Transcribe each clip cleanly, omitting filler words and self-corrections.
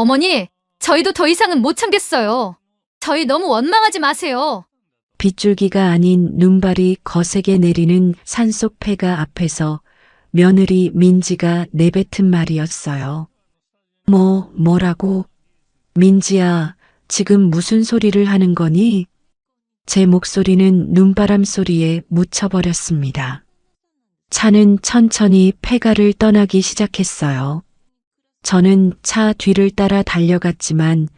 어머니, 저희도 더 이상은 못 참겠어요. 저희 너무 원망하지 마세요. 빗줄기가 아닌 눈발이 거세게 내리는 산속 폐가 앞에서 며느리 민지가 내뱉은 말이었어요. 뭐라고? 민지야, 지금 무슨 소리를 하는 거니? 제 목소리는 눈바람 소리에 묻혀버렸습니다. 차는 천천히 폐가를 떠나기 시작했어요. 저는 차 뒤를 따라 달려갔지만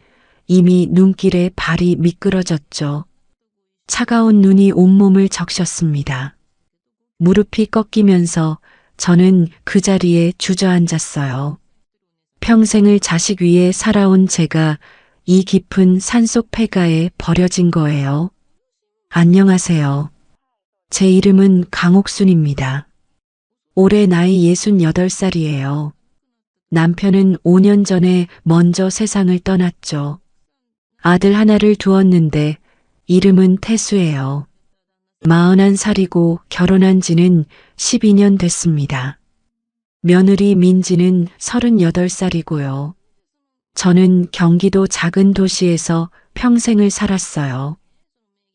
이미 눈길에 발이 미끄러졌죠. 차가운 눈이 온몸을 적셨습니다. 무릎이 꺾이면서 저는 그 자리에 주저앉았어요. 평생을 자식 위에 살아온 제가 이 깊은 산속 폐가에 버려진 거예요. 안녕하세요. 제 이름은 강옥순입니다. 올해 나이 68살이에요. 남편은 5년 전에 먼저 세상을 떠났죠. 아들 하나를 두었는데 이름은 태수예요. 41살이고 결혼한 지는 12년 됐습니다. 며느리 민지는 38살이고요. 저는 경기도 작은 도시에서 평생을 살았어요.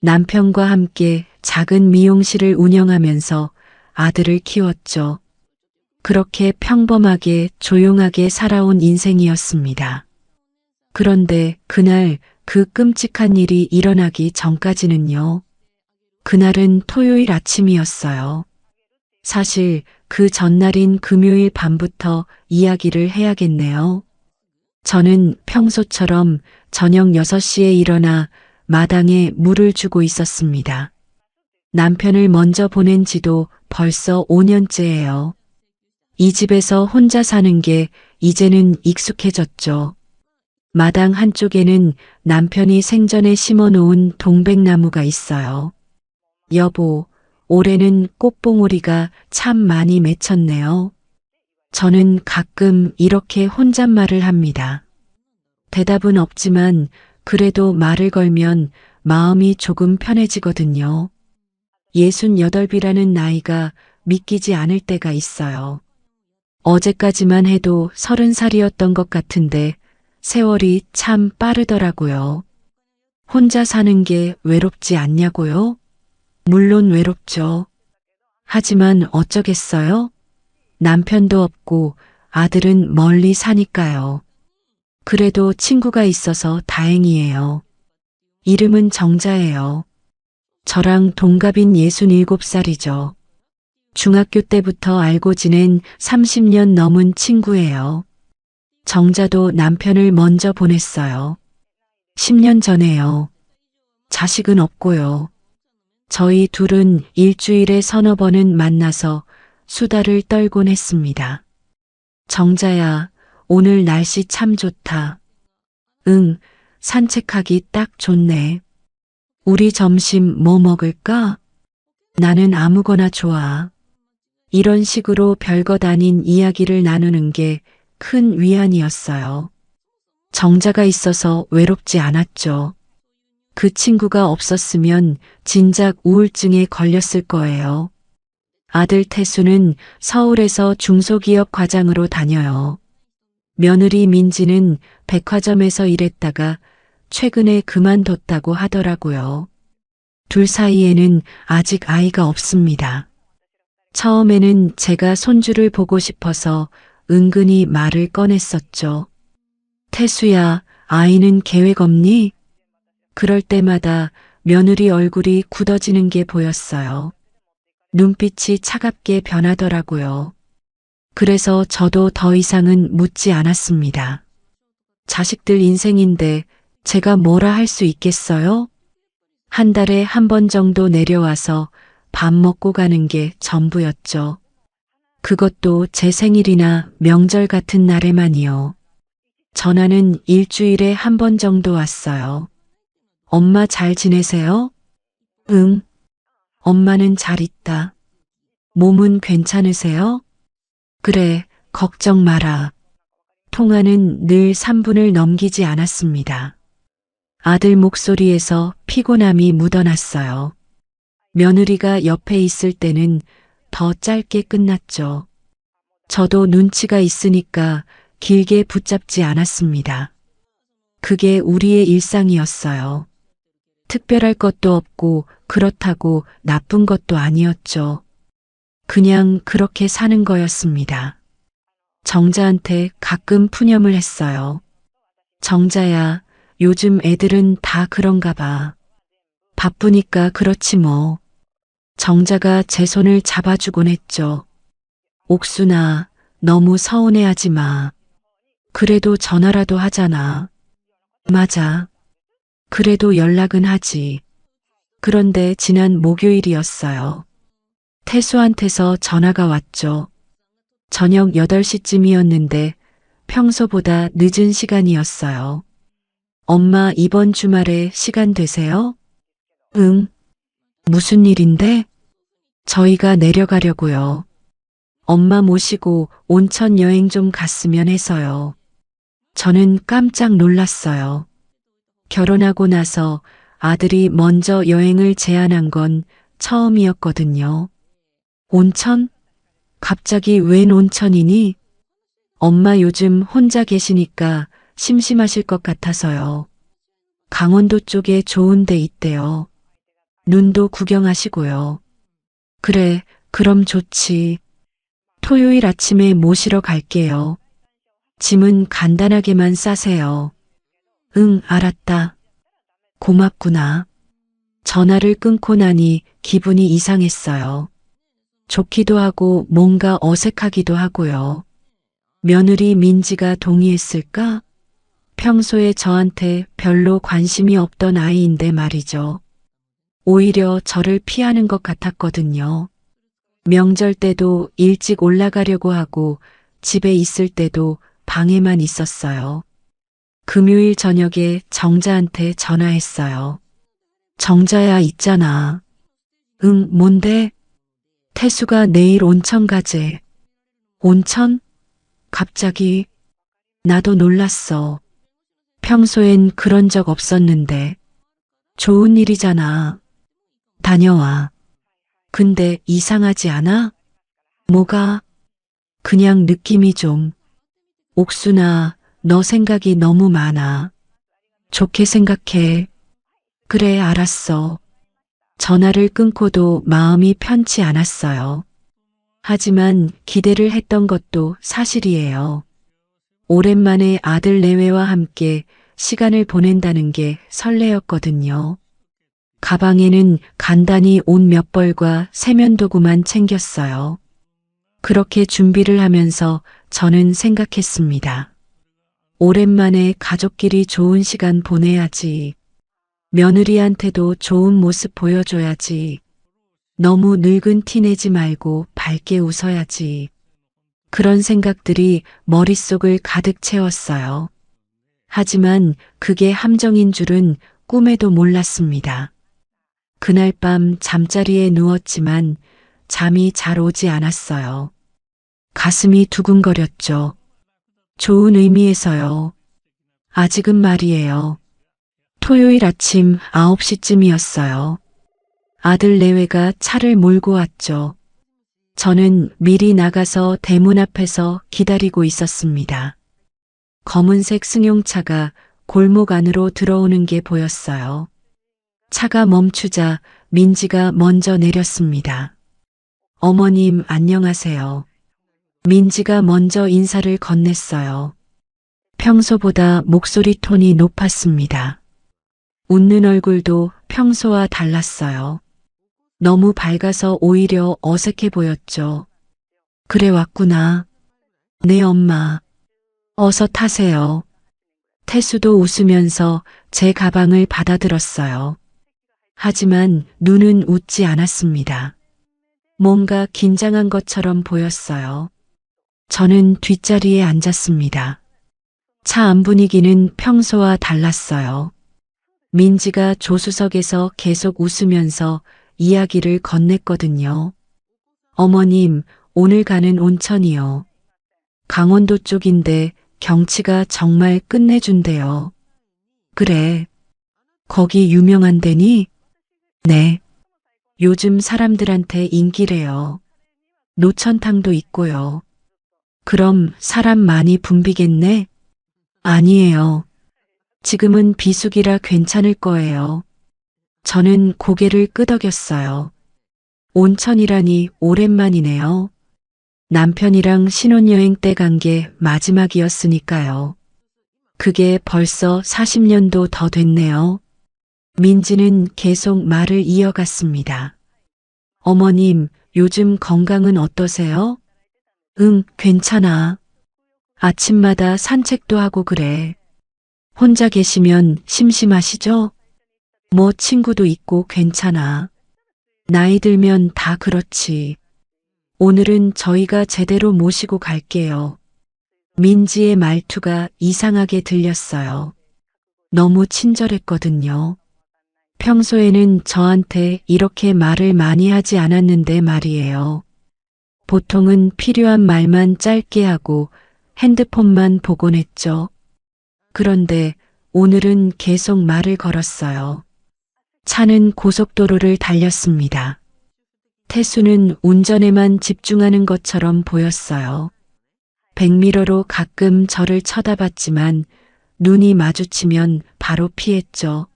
남편과 함께 작은 미용실을 운영하면서 아들을 키웠죠. 그렇게 평범하게 조용하게 살아온 인생이었습니다. 그런데 그날 그 끔찍한 일이 일어나기 전까지는요. 그날은 토요일 아침이었어요. 사실 그 전날인 금요일 밤부터 이야기를 해야겠네요. 저는 평소처럼 저녁 6시에 일어나 마당에 물을 주고 있었습니다. 남편을 먼저 보낸 지도 벌써 5년째예요. 이 집에서 혼자 사는 게 이제는 익숙해졌죠. 마당 한쪽에는 남편이 생전에 심어놓은 동백나무가 있어요. 여보, 올해는 꽃봉오리가 참 많이 맺혔네요. 저는 가끔 이렇게 혼잣말을 합니다. 대답은 없지만 그래도 말을 걸면 마음이 조금 편해지거든요. 68이라는 나이가 믿기지 않을 때가 있어요. 어제까지만 해도 30살이었던 것 같은데 세월이 참 빠르더라고요. 혼자 사는 게 외롭지 않냐고요? 물론 외롭죠. 하지만 어쩌겠어요? 남편도 없고 아들은 멀리 사니까요. 그래도 친구가 있어서 다행이에요. 이름은 정자예요. 저랑 동갑인 67살이죠. 중학교 때부터 알고 지낸 30년 넘은 친구예요. 정자도 남편을 먼저 보냈어요. 10년 전에요. 자식은 없고요. 저희 둘은 일주일에 서너 번은 만나서 수다를 떨곤 했습니다. 정자야, 오늘 날씨 참 좋다. 응, 산책하기 딱 좋네. 우리 점심 뭐 먹을까? 나는 아무거나 좋아. 이런 식으로 별것 아닌 이야기를 나누는 게 큰 위안이었어요. 정자가 있어서 외롭지 않았죠. 그 친구가 없었으면 진작 우울증에 걸렸을 거예요. 아들 태수는 서울에서 중소기업 과장으로 다녀요. 며느리 민지는 백화점에서 일했다가 최근에 그만뒀다고 하더라고요. 둘 사이에는 아직 아이가 없습니다. 처음에는 제가 손주를 보고 싶어서 은근히 말을 꺼냈었죠. 태수야, 아이는 계획 없니? 그럴 때마다 며느리 얼굴이 굳어지는 게 보였어요. 눈빛이 차갑게 변하더라고요. 그래서 저도 더 이상은 묻지 않았습니다. 자식들 인생인데 제가 뭐라 할 수 있겠어요? 한 달에 한 번 정도 내려와서 밥 먹고 가는 게 전부였죠. 그것도 제 생일이나 명절 같은 날에만이요. 전화는 일주일에 한 번 정도 왔어요. 엄마 잘 지내세요? 응. 엄마는 잘 있다. 몸은 괜찮으세요? 그래, 걱정 마라. 통화는 늘 3분을 넘기지 않았습니다. 아들 목소리에서 피곤함이 묻어났어요. 며느리가 옆에 있을 때는 더 짧게 끝났죠. 저도 눈치가 있으니까 길게 붙잡지 않았습니다. 그게 우리의 일상이었어요. 특별할 것도 없고 그렇다고 나쁜 것도 아니었죠. 그냥 그렇게 사는 거였습니다. 정자한테 가끔 푸념을 했어요. 정자야, 요즘 애들은 다 그런가 봐. 바쁘니까 그렇지 뭐. 정자가 제 손을 잡아주곤 했죠. 옥순아, 너무 서운해하지 마. 그래도 전화라도 하잖아. 맞아. 그래도 연락은 하지. 그런데 지난 목요일이었어요. 태수한테서 전화가 왔죠. 저녁 8시쯤이었는데 평소보다 늦은 시간이었어요. 엄마 이번 주말에 시간 되세요? 응. 무슨 일인데? 저희가 내려가려고요. 엄마 모시고 온천 여행 좀 갔으면 해서요. 저는 깜짝 놀랐어요. 결혼하고 나서 아들이 먼저 여행을 제안한 건 처음이었거든요. 온천? 갑자기 웬 온천이니? 엄마 요즘 혼자 계시니까 심심하실 것 같아서요. 강원도 쪽에 좋은 데 있대요. 눈도 구경하시고요. 그래, 그럼 좋지. 토요일 아침에 모시러 갈게요. 짐은 간단하게만 싸세요. 응, 알았다. 고맙구나. 전화를 끊고 나니 기분이 이상했어요. 좋기도 하고 뭔가 어색하기도 하고요. 며느리 민지가 동의했을까? 평소에 저한테 별로 관심이 없던 아이인데 말이죠. 오히려 저를 피하는 것 같았거든요. 명절 때도 일찍 올라가려고 하고 집에 있을 때도 방에만 있었어요. 금요일 저녁에 정자한테 전화했어요. 정자야 있잖아. 응, 뭔데? 태수가 내일 온천 가재. 온천? 갑자기? 나도 놀랐어. 평소엔 그런 적 없었는데. 좋은 일이잖아. 다녀와. 근데 이상하지 않아? 뭐가? 그냥 느낌이 좀. 옥순아, 너 생각이 너무 많아. 좋게 생각해. 그래, 알았어. 전화를 끊고도 마음이 편치 않았어요. 하지만 기대를 했던 것도 사실이에요. 오랜만에 아들 내외와 함께 시간을 보낸다는 게 설레었거든요. 가방에는 간단히 옷 몇 벌과 세면도구만 챙겼어요. 그렇게 준비를 하면서 저는 생각했습니다. 오랜만에 가족끼리 좋은 시간 보내야지. 며느리한테도 좋은 모습 보여줘야지. 너무 늙은 티 내지 말고 밝게 웃어야지. 그런 생각들이 머릿속을 가득 채웠어요. 하지만 그게 함정인 줄은 꿈에도 몰랐습니다. 그날 밤 잠자리에 누웠지만 잠이 잘 오지 않았어요. 가슴이 두근거렸죠. 좋은 의미에서요. 아직은 말이에요. 토요일 아침 9시쯤이었어요. 아들 내외가 차를 몰고 왔죠. 저는 미리 나가서 대문 앞에서 기다리고 있었습니다. 검은색 승용차가 골목 안으로 들어오는 게 보였어요. 차가 멈추자 민지가 먼저 내렸습니다. 어머님 안녕하세요. 민지가 먼저 인사를 건넸어요. 평소보다 목소리 톤이 높았습니다. 웃는 얼굴도 평소와 달랐어요. 너무 밝아서 오히려 어색해 보였죠. 그래 왔구나. 네 엄마. 어서 타세요. 태수도 웃으면서 제 가방을 받아들었어요. 하지만 눈은 웃지 않았습니다. 뭔가 긴장한 것처럼 보였어요. 저는 뒷자리에 앉았습니다. 차 안 분위기는 평소와 달랐어요. 민지가 조수석에서 계속 웃으면서 이야기를 건넸거든요. 어머님, 오늘 가는 온천이요. 강원도 쪽인데 경치가 정말 끝내준대요. 그래. 거기 유명한 데니? 네. 요즘 사람들한테 인기래요. 노천탕도 있고요. 그럼 사람 많이 붐비겠네? 아니에요. 지금은 비수기라 괜찮을 거예요. 저는 고개를 끄덕였어요. 온천이라니 오랜만이네요. 남편이랑 신혼여행 때 간 게 마지막이었으니까요. 그게 벌써 40년도 더 됐네요. 민지는 계속 말을 이어갔습니다. 어머님, 요즘 건강은 어떠세요? 응, 괜찮아. 아침마다 산책도 하고 그래. 혼자 계시면 심심하시죠? 뭐 친구도 있고 괜찮아. 나이 들면 다 그렇지. 오늘은 저희가 제대로 모시고 갈게요. 민지의 말투가 이상하게 들렸어요. 너무 친절했거든요. 평소에는 저한테 이렇게 말을 많이 하지 않았는데 말이에요. 보통은 필요한 말만 짧게 하고 핸드폰만 보곤 했죠. 그런데 오늘은 계속 말을 걸었어요. 차는 고속도로를 달렸습니다. 태수는 운전에만 집중하는 것처럼 보였어요. 백미러로 가끔 저를 쳐다봤지만 눈이 마주치면 바로 피했죠.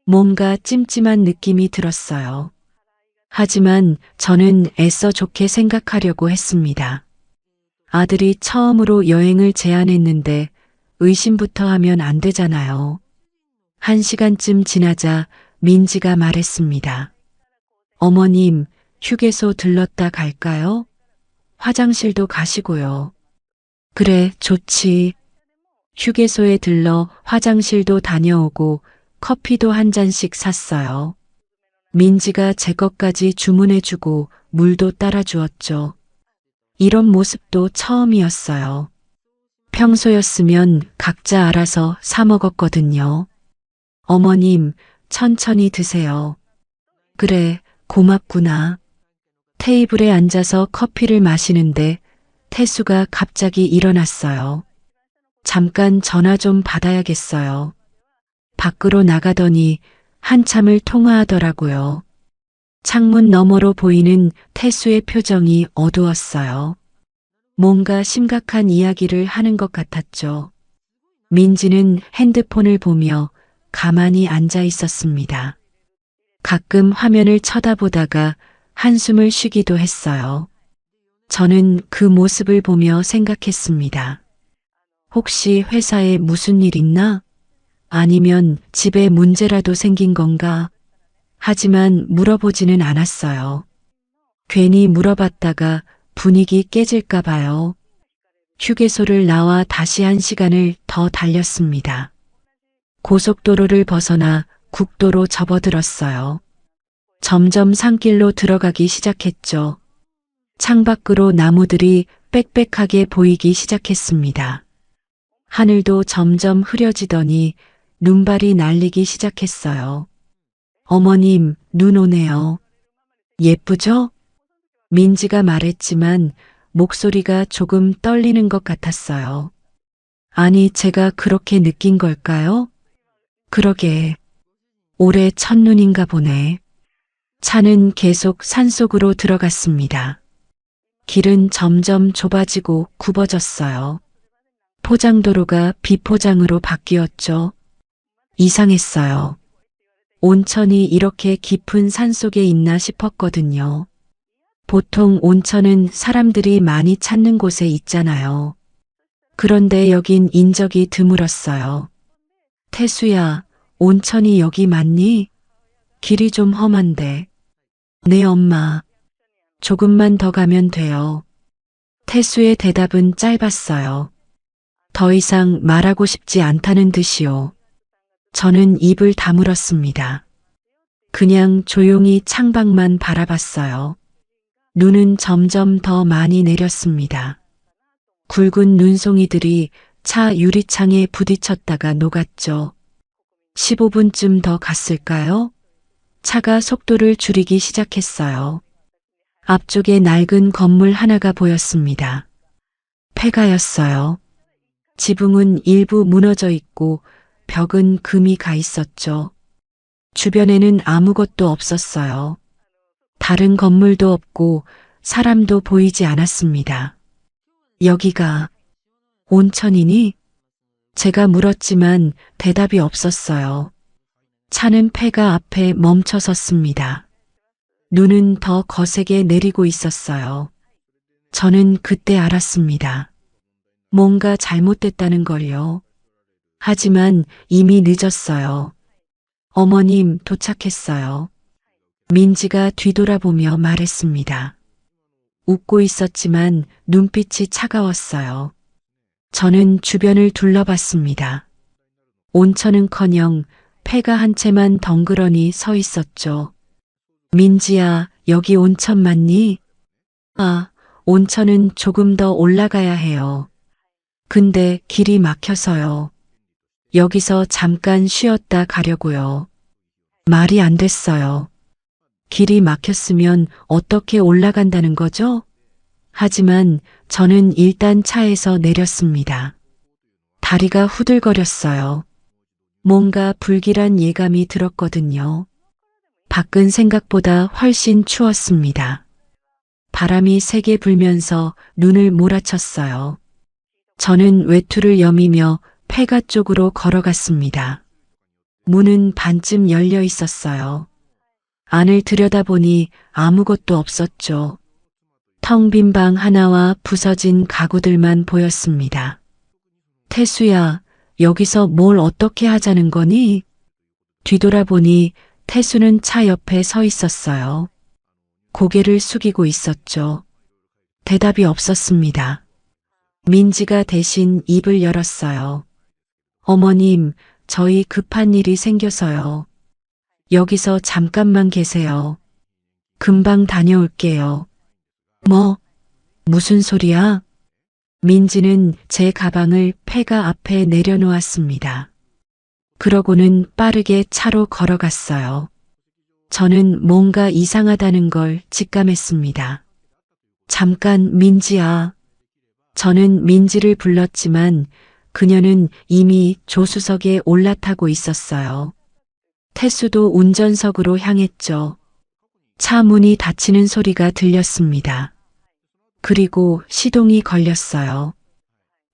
뭔가 찜찜한 느낌이 들었어요. 하지만 저는 애써 좋게 생각하려고 했습니다. 아들이 처음으로 여행을 제안했는데 의심부터 하면 안 되잖아요. 1시간쯤 지나자 민지가 말했습니다. 어머님, 휴게소 들렀다 갈까요? 화장실도 가시고요. 그래, 좋지. 휴게소에 들러 화장실도 다녀오고 커피도 한 잔씩 샀어요. 민지가 제 것까지 주문해주고 물도 따라주었죠. 이런 모습도 처음이었어요. 평소였으면 각자 알아서 사 먹었거든요. 어머님, 천천히 드세요. 그래, 고맙구나. 테이블에 앉아서 커피를 마시는데 태수가 갑자기 일어났어요. 잠깐 전화 좀 받아야겠어요. 밖으로 나가더니 한참을 통화하더라고요. 창문 너머로 보이는 태수의 표정이 어두웠어요. 뭔가 심각한 이야기를 하는 것 같았죠. 민지는 핸드폰을 보며 가만히 앉아 있었습니다. 가끔 화면을 쳐다보다가 한숨을 쉬기도 했어요. 저는 그 모습을 보며 생각했습니다. 혹시 회사에 무슨 일 있나? 아니면 집에 문제라도 생긴 건가? 하지만 물어보지는 않았어요. 괜히 물어봤다가 분위기 깨질까 봐요. 휴게소를 나와 다시 1시간을 더 달렸습니다. 고속도로를 벗어나 국도로 접어들었어요. 점점 산길로 들어가기 시작했죠. 창밖으로 나무들이 빽빽하게 보이기 시작했습니다. 하늘도 점점 흐려지더니 눈발이 날리기 시작했어요. 어머님, 눈 오네요. 예쁘죠? 민지가 말했지만 목소리가 조금 떨리는 것 같았어요. 아니, 제가 그렇게 느낀 걸까요? 그러게. 올해 첫눈인가 보네. 차는 계속 산속으로 들어갔습니다. 길은 점점 좁아지고 굽어졌어요. 포장도로가 비포장으로 바뀌었죠. 이상했어요. 온천이 이렇게 깊은 산속에 있나 싶었거든요. 보통 온천은 사람들이 많이 찾는 곳에 있잖아요. 그런데 여긴 인적이 드물었어요. 태수야, 온천이 여기 맞니? 길이 좀 험한데. 네, 엄마. 조금만 더 가면 돼요. 태수의 대답은 짧았어요. 더 이상 말하고 싶지 않다는 듯이요. 저는 입을 다물었습니다. 그냥 조용히 창밖만 바라봤어요. 눈은 점점 더 많이 내렸습니다. 굵은 눈송이들이 차 유리창에 부딪혔다가 녹았죠. 15분쯤 더 갔을까요? 차가 속도를 줄이기 시작했어요. 앞쪽에 낡은 건물 하나가 보였습니다. 폐가였어요. 지붕은 일부 무너져 있고 벽은 금이 가 있었죠. 주변에는 아무것도 없었어요. 다른 건물도 없고 사람도 보이지 않았습니다. 여기가 온천이니? 제가 물었지만 대답이 없었어요. 차는 폐가 앞에 멈춰 섰습니다. 눈은 더 거세게 내리고 있었어요. 저는 그때 알았습니다. 뭔가 잘못됐다는 걸요. 하지만 이미 늦었어요. 어머님 도착했어요. 민지가 뒤돌아보며 말했습니다. 웃고 있었지만 눈빛이 차가웠어요. 저는 주변을 둘러봤습니다. 온천은커녕 폐가 한 채만 덩그러니 서 있었죠. 민지야, 여기 온천 맞니? 아, 온천은 조금 더 올라가야 해요. 근데 길이 막혀서요. 여기서 잠깐 쉬었다 가려고요. 말이 안 됐어요. 길이 막혔으면 어떻게 올라간다는 거죠? 하지만 저는 일단 차에서 내렸습니다. 다리가 후들거렸어요. 뭔가 불길한 예감이 들었거든요. 밖은 생각보다 훨씬 추웠습니다. 바람이 세게 불면서 눈을 몰아쳤어요. 저는 외투를 여미며 폐가 쪽으로 걸어갔습니다. 문은 반쯤 열려 있었어요. 안을 들여다보니 아무것도 없었죠. 텅 빈 방 하나와 부서진 가구들만 보였습니다. 태수야, 여기서 뭘 어떻게 하자는 거니? 뒤돌아보니 태수는 차 옆에 서 있었어요. 고개를 숙이고 있었죠. 대답이 없었습니다. 민지가 대신 입을 열었어요. 어머님, 저희 급한 일이 생겨서요. 여기서 잠깐만 계세요. 금방 다녀올게요. 뭐? 무슨 소리야? 민지는 제 가방을 폐가 앞에 내려놓았습니다. 그러고는 빠르게 차로 걸어갔어요. 저는 뭔가 이상하다는 걸 직감했습니다. 잠깐, 민지야. 저는 민지를 불렀지만 그녀는 이미 조수석에 올라타고 있었어요. 태수도 운전석으로 향했죠. 차 문이 닫히는 소리가 들렸습니다. 그리고 시동이 걸렸어요.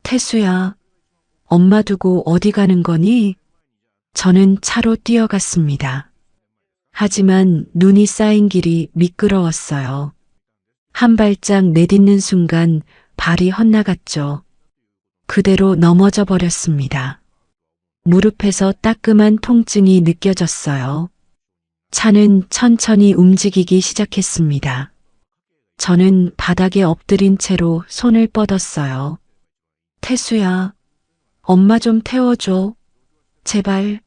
태수야, 엄마 두고 어디 가는 거니? 저는 차로 뛰어갔습니다. 하지만 눈이 쌓인 길이 미끄러웠어요. 한 발짝 내딛는 순간 발이 헛나갔죠. 그대로 넘어져 버렸습니다. 무릎에서 따끔한 통증이 느껴졌어요. 차는 천천히 움직이기 시작했습니다. 저는 바닥에 엎드린 채로 손을 뻗었어요. 태수야, 엄마 좀 태워줘. 제발.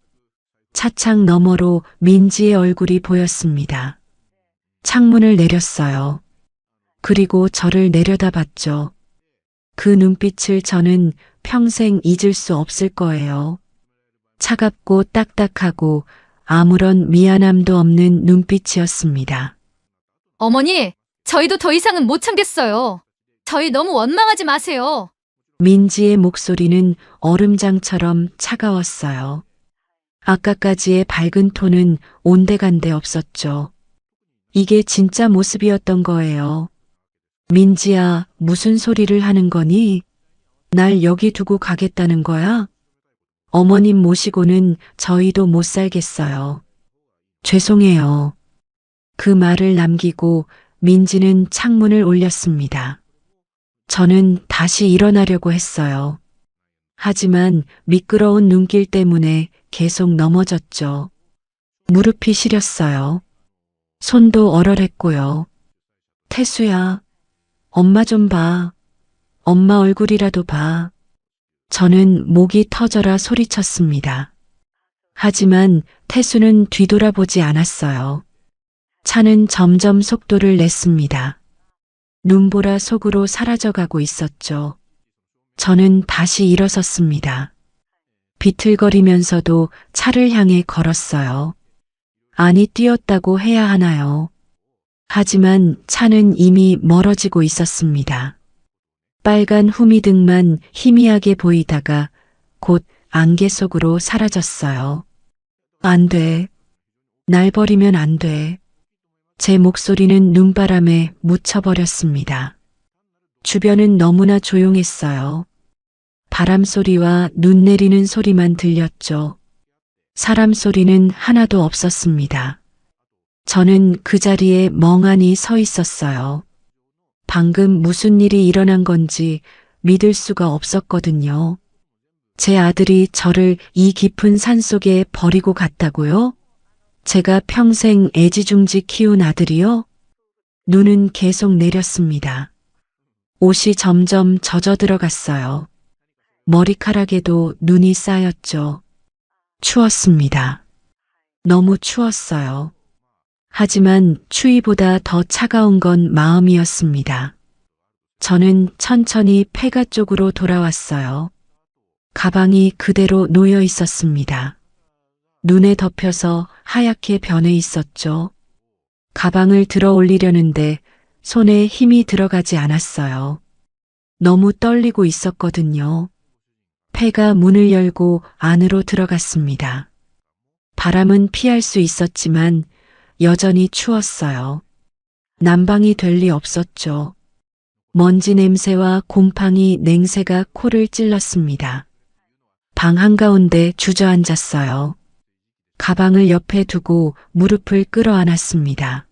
차창 너머로 민지의 얼굴이 보였습니다. 창문을 내렸어요. 그리고 저를 내려다봤죠. 그 눈빛을 저는 평생 잊을 수 없을 거예요. 차갑고 딱딱하고 아무런 미안함도 없는 눈빛이었습니다. 어머니, 저희도 더 이상은 못 참겠어요. 저희 너무 원망하지 마세요. 민지의 목소리는 얼음장처럼 차가웠어요. 아까까지의 밝은 톤은 온데간데 없었죠. 이게 진짜 모습이었던 거예요. 민지야, 무슨 소리를 하는 거니? 날 여기 두고 가겠다는 거야? 어머님 모시고는 저희도 못 살겠어요. 죄송해요. 그 말을 남기고 민지는 창문을 올렸습니다. 저는 다시 일어나려고 했어요. 하지만 미끄러운 눈길 때문에 계속 넘어졌죠. 무릎이 시렸어요. 손도 얼얼했고요. 태수야, 엄마 좀 봐. 엄마 얼굴이라도 봐. 저는 목이 터져라 소리쳤습니다. 하지만 태수는 뒤돌아보지 않았어요. 차는 점점 속도를 냈습니다. 눈보라 속으로 사라져가고 있었죠. 저는 다시 일어섰습니다. 비틀거리면서도 차를 향해 걸었어요. 아니, 뛰었다고 해야 하나요? 하지만 차는 이미 멀어지고 있었습니다. 빨간 후미등만 희미하게 보이다가 곧 안개 속으로 사라졌어요. 안 돼. 날 버리면 안 돼. 제 목소리는 눈바람에 묻혀버렸습니다. 주변은 너무나 조용했어요. 바람 소리와 눈 내리는 소리만 들렸죠. 사람 소리는 하나도 없었습니다. 저는 그 자리에 멍하니 서 있었어요. 방금 무슨 일이 일어난 건지 믿을 수가 없었거든요. 제 아들이 저를 이 깊은 산속에 버리고 갔다고요? 제가 평생 애지중지 키운 아들이요? 눈은 계속 내렸습니다. 옷이 점점 젖어 들어갔어요. 머리카락에도 눈이 쌓였죠. 추웠습니다. 너무 추웠어요. 하지만 추위보다 더 차가운 건 마음이었습니다. 저는 천천히 폐가 쪽으로 돌아왔어요. 가방이 그대로 놓여 있었습니다. 눈에 덮여서 하얗게 변해 있었죠. 가방을 들어 올리려는데 손에 힘이 들어가지 않았어요. 너무 떨리고 있었거든요. 폐가 문을 열고 안으로 들어갔습니다. 바람은 피할 수 있었지만 여전히 추웠어요. 난방이 될 리 없었죠. 먼지 냄새와 곰팡이 냉새가 코를 찔렀습니다. 방 한가운데 주저앉았어요. 가방을 옆에 두고 무릎을 끌어안았습니다.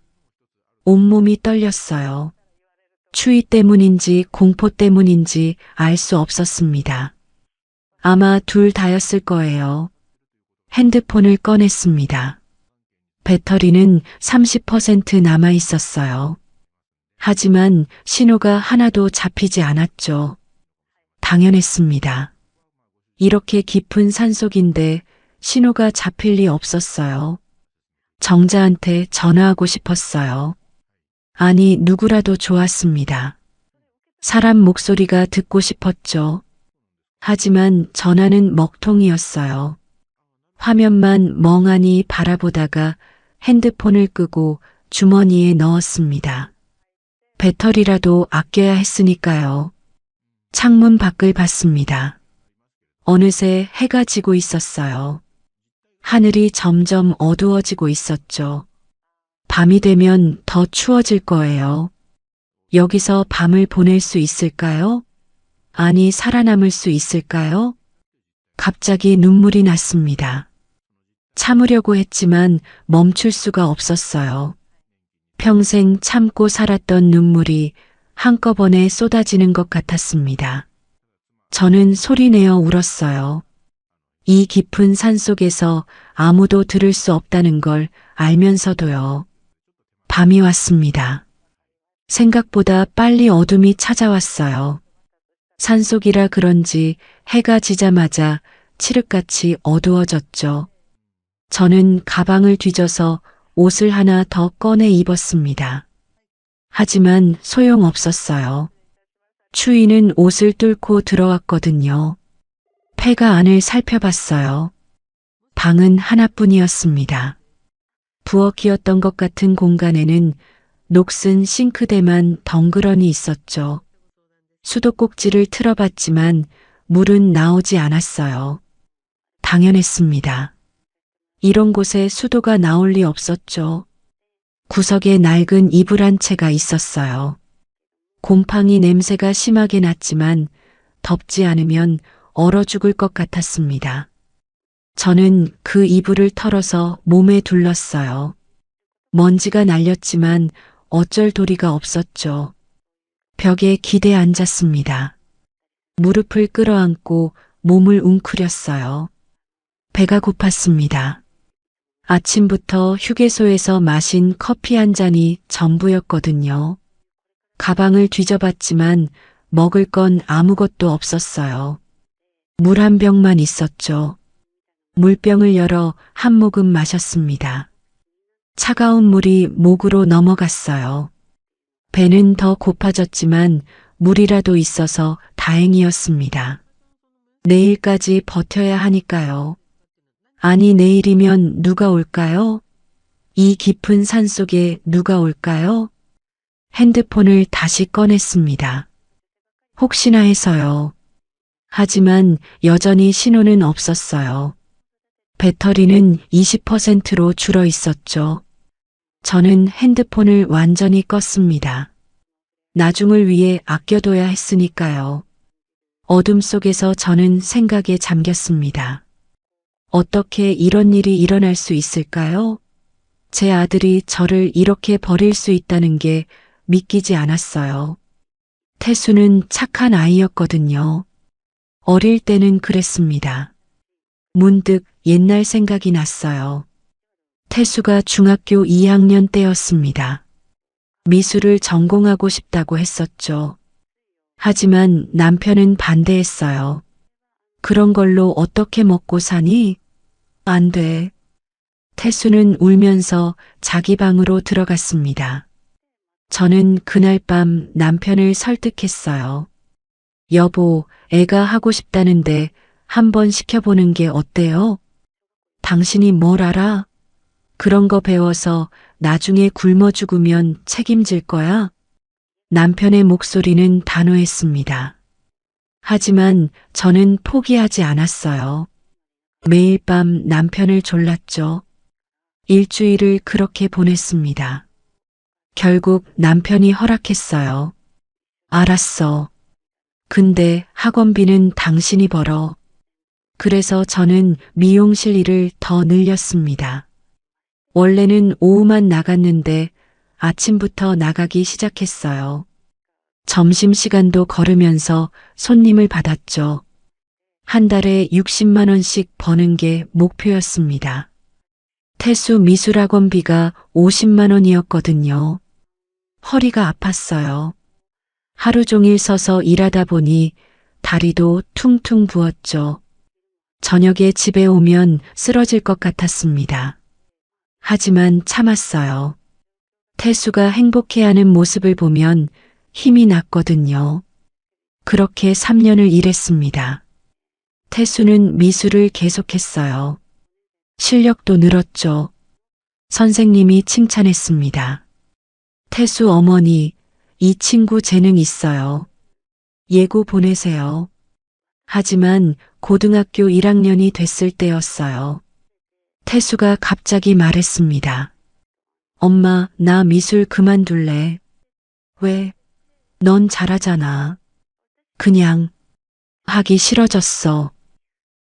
온몸이 떨렸어요. 추위 때문인지 공포 때문인지 알 수 없었습니다. 아마 둘 다였을 거예요. 핸드폰을 꺼냈습니다. 배터리는 30% 남아 있었어요. 하지만 신호가 하나도 잡히지 않았죠. 당연했습니다. 이렇게 깊은 산속인데 신호가 잡힐 리 없었어요. 정자한테 전화하고 싶었어요. 아니, 누구라도 좋았습니다. 사람 목소리가 듣고 싶었죠. 하지만 전화는 먹통이었어요. 화면만 멍하니 바라보다가 핸드폰을 끄고 주머니에 넣었습니다. 배터리라도 아껴야 했으니까요. 창문 밖을 봤습니다. 어느새 해가 지고 있었어요. 하늘이 점점 어두워지고 있었죠. 밤이 되면 더 추워질 거예요. 여기서 밤을 보낼 수 있을까요? 아니, 살아남을 수 있을까요? 갑자기 눈물이 났습니다. 참으려고 했지만 멈출 수가 없었어요. 평생 참고 살았던 눈물이 한꺼번에 쏟아지는 것 같았습니다. 저는 소리내어 울었어요. 이 깊은 산속에서 아무도 들을 수 없다는 걸 알면서도요. 밤이 왔습니다. 생각보다 빨리 어둠이 찾아왔어요. 산속이라 그런지 해가 지자마자 칠흑같이 어두워졌죠. 저는 가방을 뒤져서 옷을 하나 더 꺼내 입었습니다. 하지만 소용없었어요. 추위는 옷을 뚫고 들어왔거든요. 폐가 안을 살펴봤어요. 방은 하나뿐이었습니다. 부엌이었던 것 같은 공간에는 녹슨 싱크대만 덩그러니 있었죠. 수도꼭지를 틀어봤지만 물은 나오지 않았어요. 당연했습니다. 이런 곳에 수도가 나올 리 없었죠. 구석에 낡은 이불 한 채가 있었어요. 곰팡이 냄새가 심하게 났지만 덥지 않으면 얼어 죽을 것 같았습니다. 저는 그 이불을 털어서 몸에 둘렀어요. 먼지가 날렸지만 어쩔 도리가 없었죠. 벽에 기대 앉았습니다. 무릎을 끌어안고 몸을 웅크렸어요. 배가 고팠습니다. 아침부터 휴게소에서 마신 커피 한 잔이 전부였거든요. 가방을 뒤져봤지만 먹을 건 아무것도 없었어요. 물 한 병만 있었죠. 물병을 열어 한 모금 마셨습니다. 차가운 물이 목으로 넘어갔어요. 배는 더 고파졌지만 물이라도 있어서 다행이었습니다. 내일까지 버텨야 하니까요. 아니, 내일이면 누가 올까요? 이 깊은 산속에 누가 올까요? 핸드폰을 다시 꺼냈습니다. 혹시나 해서요. 하지만 여전히 신호는 없었어요. 배터리는 20%로 줄어 있었죠. 저는 핸드폰을 완전히 껐습니다. 나중을 위해 아껴둬야 했으니까요. 어둠 속에서 저는 생각에 잠겼습니다. 어떻게 이런 일이 일어날 수 있을까요? 제 아들이 저를 이렇게 버릴 수 있다는 게 믿기지 않았어요. 태수는 착한 아이였거든요. 어릴 때는 그랬습니다. 문득 옛날 생각이 났어요. 태수가 중학교 2학년 때였습니다. 미술을 전공하고 싶다고 했었죠. 하지만 남편은 반대했어요. 그런 걸로 어떻게 먹고 사니? 안 돼. 태수는 울면서 자기 방으로 들어갔습니다. 저는 그날 밤 남편을 설득했어요. 여보, 애가 하고 싶다는데 한번 시켜보는 게 어때요? 당신이 뭘 알아? 그런 거 배워서 나중에 굶어 죽으면 책임질 거야? 남편의 목소리는 단호했습니다. 하지만 저는 포기하지 않았어요. 매일 밤 남편을 졸랐죠. 일주일을 그렇게 보냈습니다. 결국 남편이 허락했어요. 알았어. 근데 학원비는 당신이 벌어. 그래서 저는 미용실 일을 더 늘렸습니다. 원래는 오후만 나갔는데 아침부터 나가기 시작했어요. 점심시간도 걸으면서 손님을 받았죠. 한 달에 60만 원씩 버는 게 목표였습니다. 태수 미술학원비가 50만 원이었거든요. 허리가 아팠어요. 하루 종일 서서 일하다 보니 다리도 퉁퉁 부었죠. 저녁에 집에 오면 쓰러질 것 같았습니다. 하지만 참았어요. 태수가 행복해하는 모습을 보면 힘이 났거든요. 그렇게 3년을 일했습니다. 태수는 미술을 계속했어요. 실력도 늘었죠. 선생님이 칭찬했습니다. 태수 어머니, 이 친구 재능 있어요. 예고 보내세요. 하지만 고등학교 1학년이 됐을 때였어요. 태수가 갑자기 말했습니다. 엄마, 나 미술 그만둘래. 왜? 넌 잘하잖아. 그냥 하기 싫어졌어.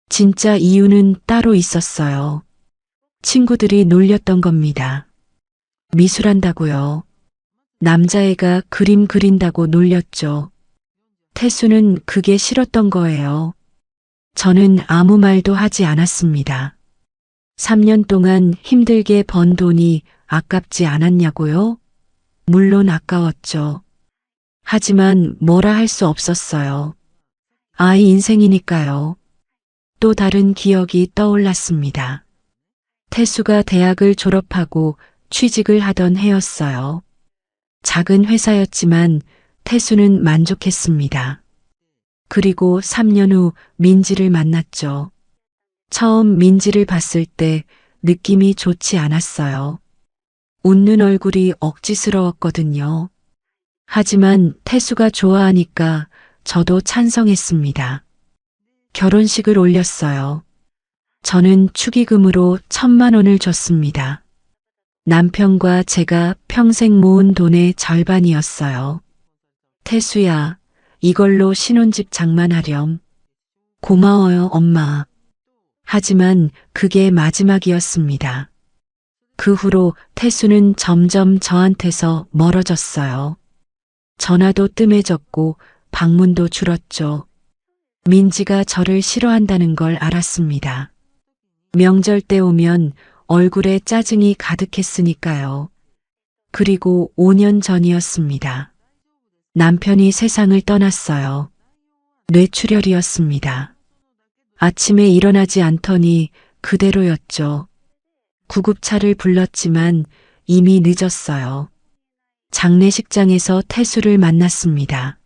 진짜 이유는 따로 있었어요. 친구들이 놀렸던 겁니다. 미술한다고요. 남자애가 그림 그린다고 놀렸죠. 태수는 그게 싫었던 거예요. 저는 아무 말도 하지 않았습니다. 3년 동안 힘들게 번 돈이 아깝지 않았냐고요? 물론 아까웠죠. 하지만 뭐라 할 수 없었어요. 아이 인생이니까요. 또 다른 기억이 떠올랐습니다. 태수가 대학을 졸업하고 취직을 하던 해였어요. 작은 회사였지만 태수는 만족했습니다. 그리고 3년 후 민지를 만났죠. 처음 민지를 봤을 때 느낌이 좋지 않았어요. 웃는 얼굴이 억지스러웠거든요. 하지만 태수가 좋아하니까 저도 찬성했습니다. 결혼식을 올렸어요. 저는 축의금으로 1,000만 원을 줬습니다. 남편과 제가 평생 모은 돈의 절반이었어요. 태수야, 이걸로 신혼집 장만하렴. 고마워요, 엄마. 하지만 그게 마지막이었습니다. 그 후로 태수는 점점 저한테서 멀어졌어요. 전화도 뜸해졌고 방문도 줄었죠. 민지가 저를 싫어한다는 걸 알았습니다. 명절 때 오면 얼굴에 짜증이 가득했으니까요. 그리고 5년 전이었습니다. 남편이 세상을 떠났어요. 뇌출혈이었습니다. 아침에 일어나지 않더니 그대로였죠. 구급차를 불렀지만 이미 늦었어요. 장례식장에서 태수를 만났습니다.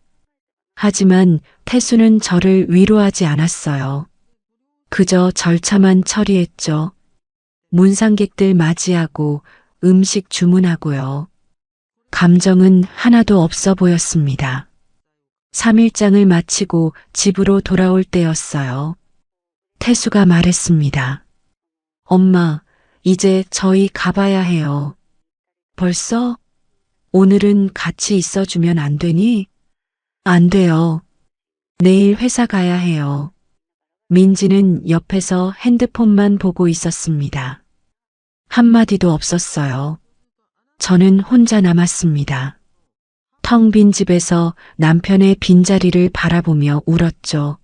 하지만 태수는 저를 위로하지 않았어요. 그저 절차만 처리했죠. 문상객들 맞이하고 음식 주문하고요. 감정은 하나도 없어 보였습니다. 3일장을 마치고 집으로 돌아올 때였어요. 태수가 말했습니다. 엄마, 이제 저희 가봐야 해요. 벌써? 오늘은 같이 있어주면 안 되니? 안 돼요. 내일 회사 가야 해요. 민지는 옆에서 핸드폰만 보고 있었습니다. 한마디도 없었어요. 저는 혼자 남았습니다. 텅 빈 집에서 남편의 빈자리를 바라보며 울었죠.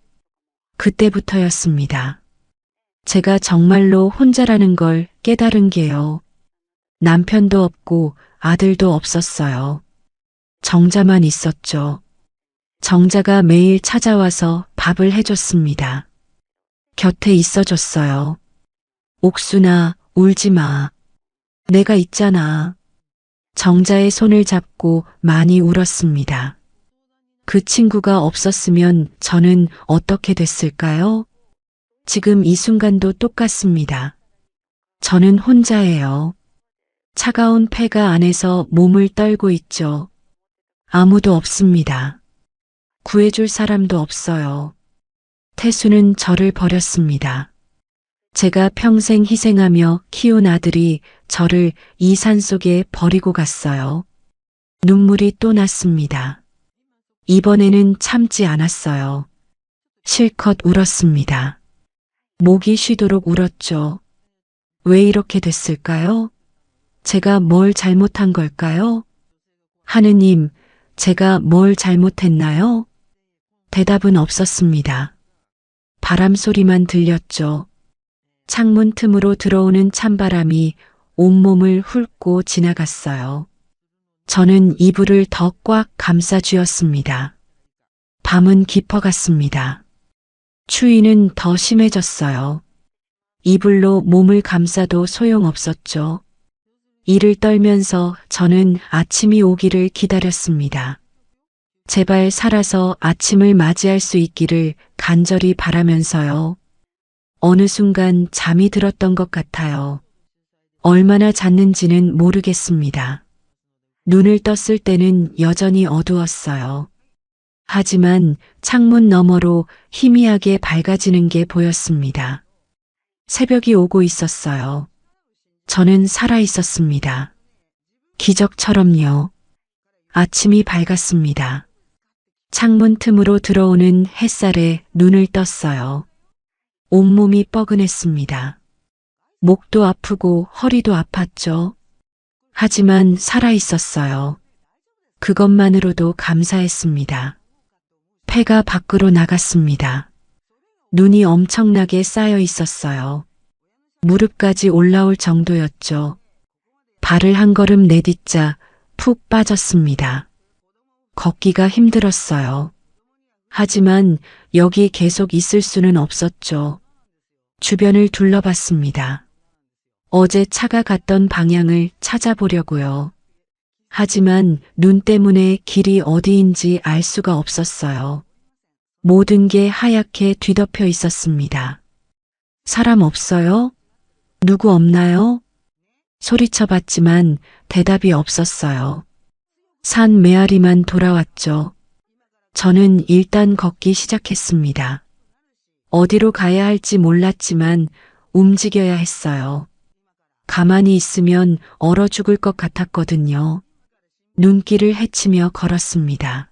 그때부터였습니다. 제가 정말로 혼자라는 걸 깨달은 게요. 남편도 없고 아들도 없었어요. 정자만 있었죠. 정자가 매일 찾아와서 밥을 해줬습니다. 곁에 있어줬어요. 옥순아, 울지 마. 내가 있잖아. 정자의 손을 잡고 많이 울었습니다. 그 친구가 없었으면 저는 어떻게 됐을까요? 지금 이 순간도 똑같습니다. 저는 혼자예요. 차가운 폐가 안에서 몸을 떨고 있죠. 아무도 없습니다. 구해줄 사람도 없어요. 태수는 저를 버렸습니다. 제가 평생 희생하며 키운 아들이 저를 이 산속에 버리고 갔어요. 눈물이 또 났습니다. 이번에는 참지 않았어요. 실컷 울었습니다. 목이 쉬도록 울었죠. 왜 이렇게 됐을까요? 제가 뭘 잘못한 걸까요? 하느님, 제가 뭘 잘못했나요? 대답은 없었습니다. 바람 소리만 들렸죠. 창문 틈으로 들어오는 찬바람이 온몸을 훑고 지나갔어요. 저는 이불을 더 꽉 감싸 쥐었습니다. 밤은 깊어갔습니다. 추위는 더 심해졌어요. 이불로 몸을 감싸도 소용없었죠. 이를 떨면서 저는 아침이 오기를 기다렸습니다. 제발 살아서 아침을 맞이할 수 있기를 간절히 바라면서요. 어느 순간 잠이 들었던 것 같아요. 얼마나 잤는지는 모르겠습니다. 눈을 떴을 때는 여전히 어두웠어요. 하지만 창문 너머로 희미하게 밝아지는 게 보였습니다. 새벽이 오고 있었어요. 저는 살아 있었습니다. 기적처럼요. 아침이 밝았습니다. 창문 틈으로 들어오는 햇살에 눈을 떴어요. 온몸이 뻐근했습니다. 목도 아프고 허리도 아팠죠. 하지만 살아 있었어요. 그것만으로도 감사했습니다. 폐가 밖으로 나갔습니다. 눈이 엄청나게 쌓여 있었어요. 무릎까지 올라올 정도였죠. 발을 한 걸음 내딛자 푹 빠졌습니다. 걷기가 힘들었어요. 하지만 여기 계속 있을 수는 없었죠. 주변을 둘러봤습니다. 어제 차가 갔던 방향을 찾아보려고요. 하지만 눈 때문에 길이 어디인지 알 수가 없었어요. 모든 게 하얗게 뒤덮여 있었습니다. 사람 없어요? 누구 없나요? 소리쳐봤지만 대답이 없었어요. 산 메아리만 돌아왔죠. 저는 일단 걷기 시작했습니다. 어디로 가야 할지 몰랐지만 움직여야 했어요. 가만히 있으면 얼어 죽을 것 같았거든요. 눈길을 헤치며 걸었습니다.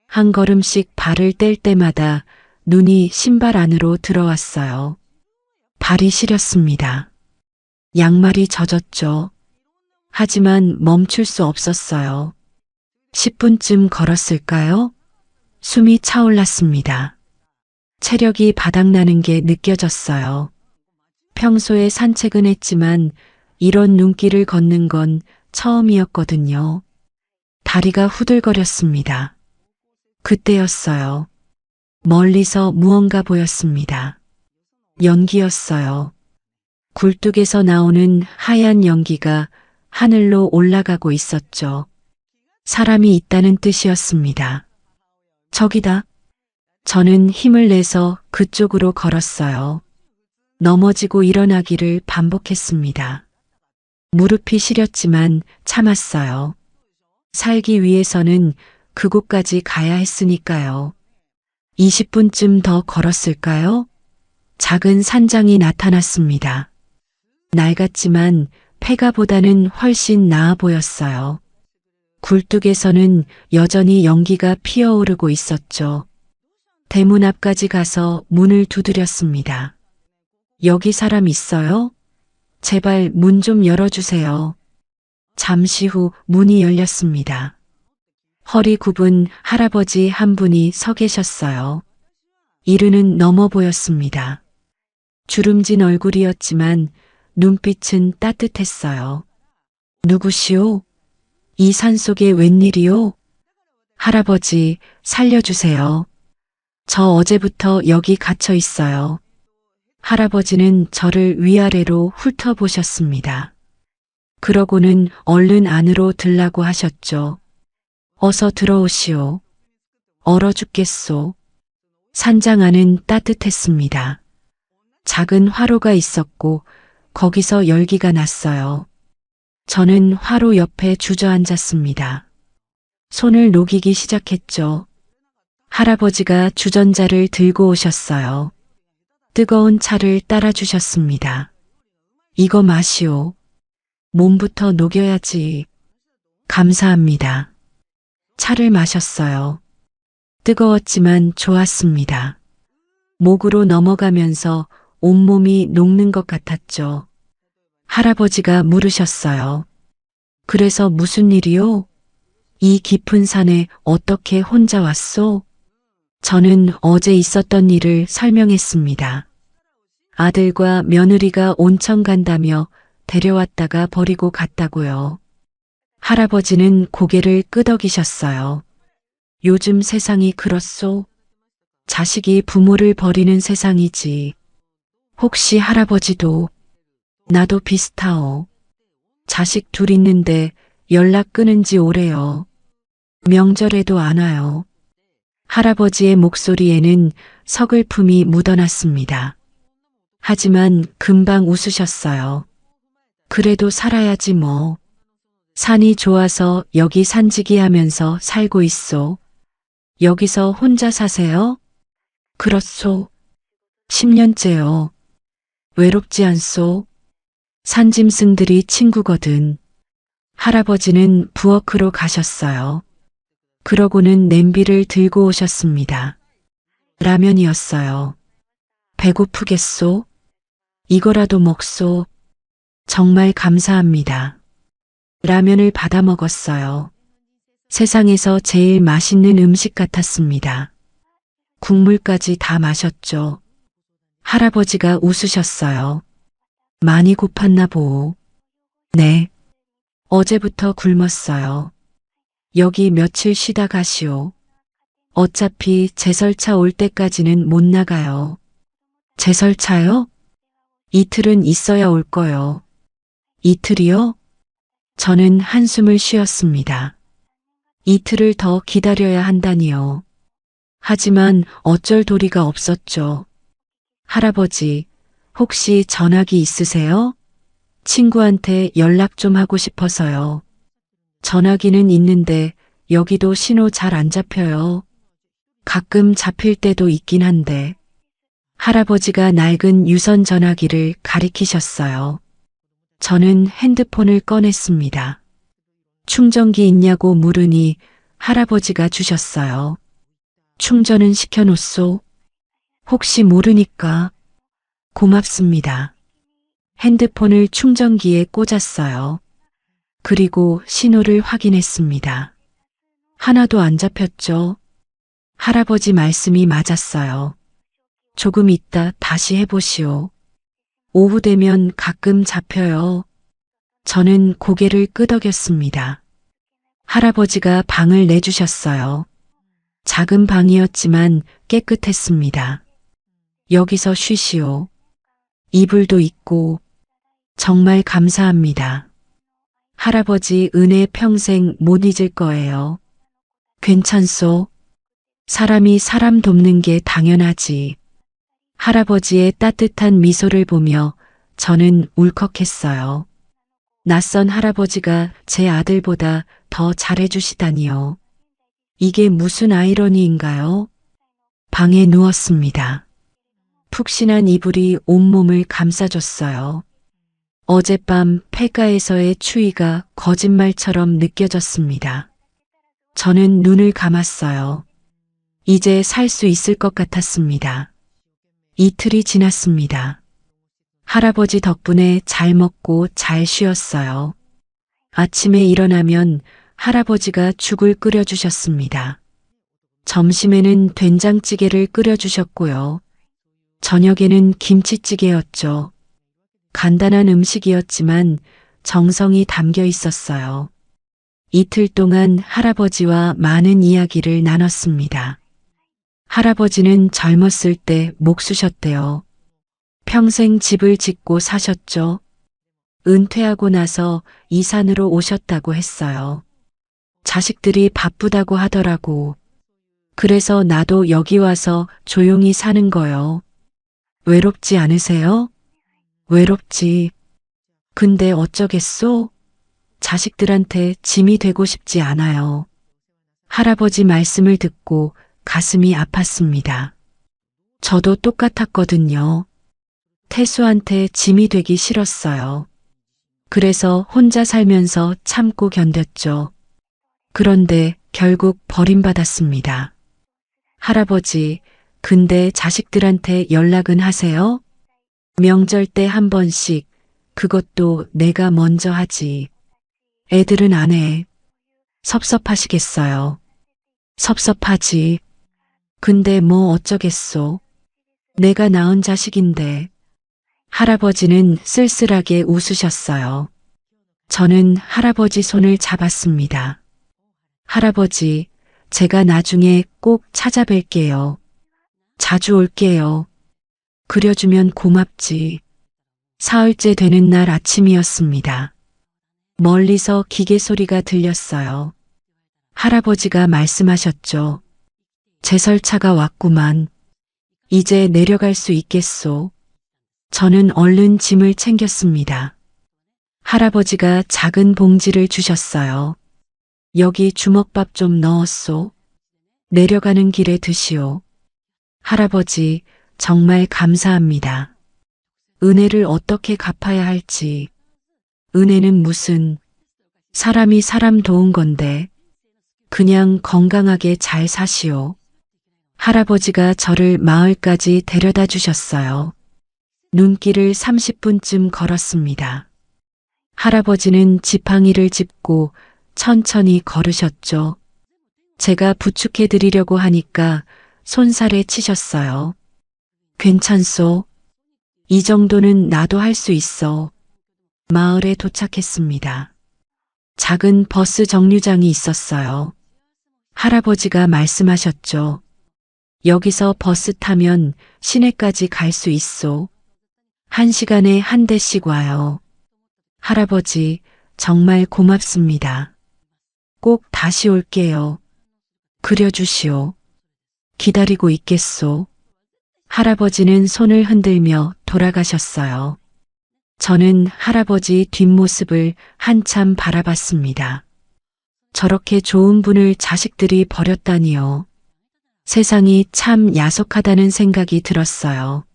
한 걸음씩 발을 뗄 때마다 눈이 신발 안으로 들어왔어요. 발이 시렸습니다. 양말이 젖었죠. 하지만 멈출 수 없었어요. 10분쯤 걸었을까요? 숨이 차올랐습니다. 체력이 바닥나는 게 느껴졌어요. 평소에 산책은 했지만 이런 눈길을 걷는 건 처음이었거든요. 다리가 후들거렸습니다. 그때였어요. 멀리서 무언가 보였습니다. 연기였어요. 굴뚝에서 나오는 하얀 연기가 하늘로 올라가고 있었죠. 사람이 있다는 뜻이었습니다. 저기다. 저는 힘을 내서 그쪽으로 걸었어요. 넘어지고 일어나기를 반복했습니다. 무릎이 시렸지만 참았어요. 살기 위해서는 그곳까지 가야 했으니까요. 20분쯤 더 걸었을까요? 작은 산장이 나타났습니다. 낡았지만 폐가보다는 훨씬 나아 보였어요. 굴뚝에서는 여전히 연기가 피어오르고 있었죠. 대문 앞까지 가서 문을 두드렸습니다. 여기 사람 있어요? 제발 문 좀 열어주세요. 잠시 후 문이 열렸습니다. 허리 굽은 할아버지 한 분이 서 계셨어요. 이르는 넘어 보였습니다. 주름진 얼굴이었지만 눈빛은 따뜻했어요. 누구시오? 이 산속에 웬일이오? 할아버지, 살려주세요. 저 어제부터 여기 갇혀 있어요. 할아버지는 저를 위아래로 훑어보셨습니다. 그러고는 얼른 안으로 들라고 하셨죠. 어서 들어오시오. 얼어 죽겠소. 산장 안은 따뜻했습니다. 작은 화로가 있었고 거기서 열기가 났어요. 저는 화로 옆에 주저앉았습니다. 손을 녹이기 시작했죠. 할아버지가 주전자를 들고 오셨어요. 뜨거운 차를 따라주셨습니다. 이거 마시오. 몸부터 녹여야지. 감사합니다. 차를 마셨어요. 뜨거웠지만 좋았습니다. 목으로 넘어가면서 온몸이 녹는 것 같았죠. 할아버지가 물으셨어요. 그래서 무슨 일이요? 이 깊은 산에 어떻게 혼자 왔소? 저는 어제 있었던 일을 설명했습니다. 아들과 며느리가 온천 간다며 데려왔다가 버리고 갔다고요. 할아버지는 고개를 끄덕이셨어요. 요즘 세상이 그렇소? 자식이 부모를 버리는 세상이지. 혹시 할아버지도 나도 비슷하오. 자식 둘 있는데 연락 끊은 지 오래요. 명절에도 안 와요. 할아버지의 목소리에는 서글픔이 묻어났습니다. 하지만 금방 웃으셨어요. 그래도 살아야지 뭐. 산이 좋아서 여기 산지기 하면서 살고 있소. 여기서 혼자 사세요? 그렇소. 10년째요. 외롭지 않소? 산짐승들이 친구거든. 할아버지는 부엌으로 가셨어요. 그러고는 냄비를 들고 오셨습니다. 라면이었어요. 배고프겠소? 이거라도 먹소. 정말 감사합니다. 라면을 받아 먹었어요. 세상에서 제일 맛있는 음식 같았습니다. 국물까지 다 마셨죠. 할아버지가 웃으셨어요. 많이 고팠나 보오. 네. 어제부터 굶었어요. 여기 며칠 쉬다 가시오. 어차피 제설차 올 때까지는 못 나가요. 제설차요? 이틀은 있어야 올 거요. 이틀이요? 저는 한숨을 쉬었습니다. 이틀을 더 기다려야 한다니요. 하지만 어쩔 도리가 없었죠. 할아버지, 혹시 전화기 있으세요? 친구한테 연락 좀 하고 싶어서요. 전화기는 있는데 여기도 신호 잘 안 잡혀요. 가끔 잡힐 때도 있긴 한데. 할아버지가 낡은 유선 전화기를 가리키셨어요. 저는 핸드폰을 꺼냈습니다. 충전기 있냐고 물으니 할아버지가 주셨어요. 충전은 시켜놓소. 혹시 모르니까. 고맙습니다. 핸드폰을 충전기에 꽂았어요. 그리고 신호를 확인했습니다. 하나도 안 잡혔죠. 할아버지 말씀이 맞았어요. 조금 있다 다시 해보시오. 오후 되면 가끔 잡혀요. 저는 고개를 끄덕였습니다. 할아버지가 방을 내주셨어요. 작은 방이었지만 깨끗했습니다. 여기서 쉬시오. 이불도 있고 정말 감사합니다. 할아버지 은혜 평생 못 잊을 거예요. 괜찮소? 사람이 사람 돕는 게 당연하지. 할아버지의 따뜻한 미소를 보며 저는 울컥했어요. 낯선 할아버지가 제 아들보다 더 잘해주시다니요. 이게 무슨 아이러니인가요? 방에 누웠습니다. 푹신한 이불이 온몸을 감싸줬어요. 어젯밤 폐가에서의 추위가 거짓말처럼 느껴졌습니다. 저는 눈을 감았어요. 이제 살 수 있을 것 같았습니다. 이틀이 지났습니다. 할아버지 덕분에 잘 먹고 잘 쉬었어요. 아침에 일어나면 할아버지가 죽을 끓여주셨습니다. 점심에는 된장찌개를 끓여주셨고요. 저녁에는 김치찌개였죠. 간단한 음식이었지만 정성이 담겨 있었어요. 이틀 동안 할아버지와 많은 이야기를 나눴습니다. 할아버지는 젊었을 때 목수셨대요. 평생 집을 짓고 사셨죠. 은퇴하고 나서 이 산으로 오셨다고 했어요. 자식들이 바쁘다고 하더라고. 그래서 나도 여기 와서 조용히 사는 거요. 외롭지 않으세요? 외롭지. 근데 어쩌겠소? 자식들한테 짐이 되고 싶지 않아요. 할아버지 말씀을 듣고 가슴이 아팠습니다. 저도 똑같았거든요. 태수한테 짐이 되기 싫었어요. 그래서 혼자 살면서 참고 견뎠죠. 그런데 결국 버림받았습니다. 할아버지, 근데 자식들한테 연락은 하세요? 명절 때 한 번씩, 그것도 내가 먼저 하지. 애들은 안 해. 섭섭하시겠어요. 섭섭하지. 근데 뭐 어쩌겠소. 내가 낳은 자식인데. 할아버지는 쓸쓸하게 웃으셨어요. 저는 할아버지 손을 잡았습니다. 할아버지, 제가 나중에 꼭 찾아뵐게요. 자주 올게요. 그려주면 고맙지. 사흘째 되는 날 아침이었습니다. 멀리서 기계 소리가 들렸어요. 할아버지가 말씀하셨죠. 제설차가 왔구만. 이제 내려갈 수 있겠소. 저는 얼른 짐을 챙겼습니다. 할아버지가 작은 봉지를 주셨어요. 여기 주먹밥 좀 넣었소. 내려가는 길에 드시오. 할아버지, 정말 감사합니다. 은혜를 어떻게 갚아야 할지. 은혜는 무슨, 사람이 사람 도운 건데, 그냥 건강하게 잘 사시오. 할아버지가 저를 마을까지 데려다 주셨어요. 눈길을 30분쯤 걸었습니다. 할아버지는 지팡이를 짚고 천천히 걸으셨죠. 제가 부축해 드리려고 하니까 손살에 치셨어요. 괜찮소? 이 정도는 나도 할 수 있어. 마을에 도착했습니다. 작은 버스 정류장이 있었어요. 할아버지가 말씀하셨죠. 여기서 버스 타면 시내까지 갈 수 있소. 1시간에 한 대씩 와요. 할아버지, 정말 고맙습니다. 꼭 다시 올게요. 그려주시오. 기다리고 있겠소. 할아버지는 손을 흔들며 돌아가셨어요. 저는 할아버지 뒷모습을 한참 바라봤습니다. 저렇게 좋은 분을 자식들이 버렸다니요. 세상이 참 야속하다는 생각이 들었어요.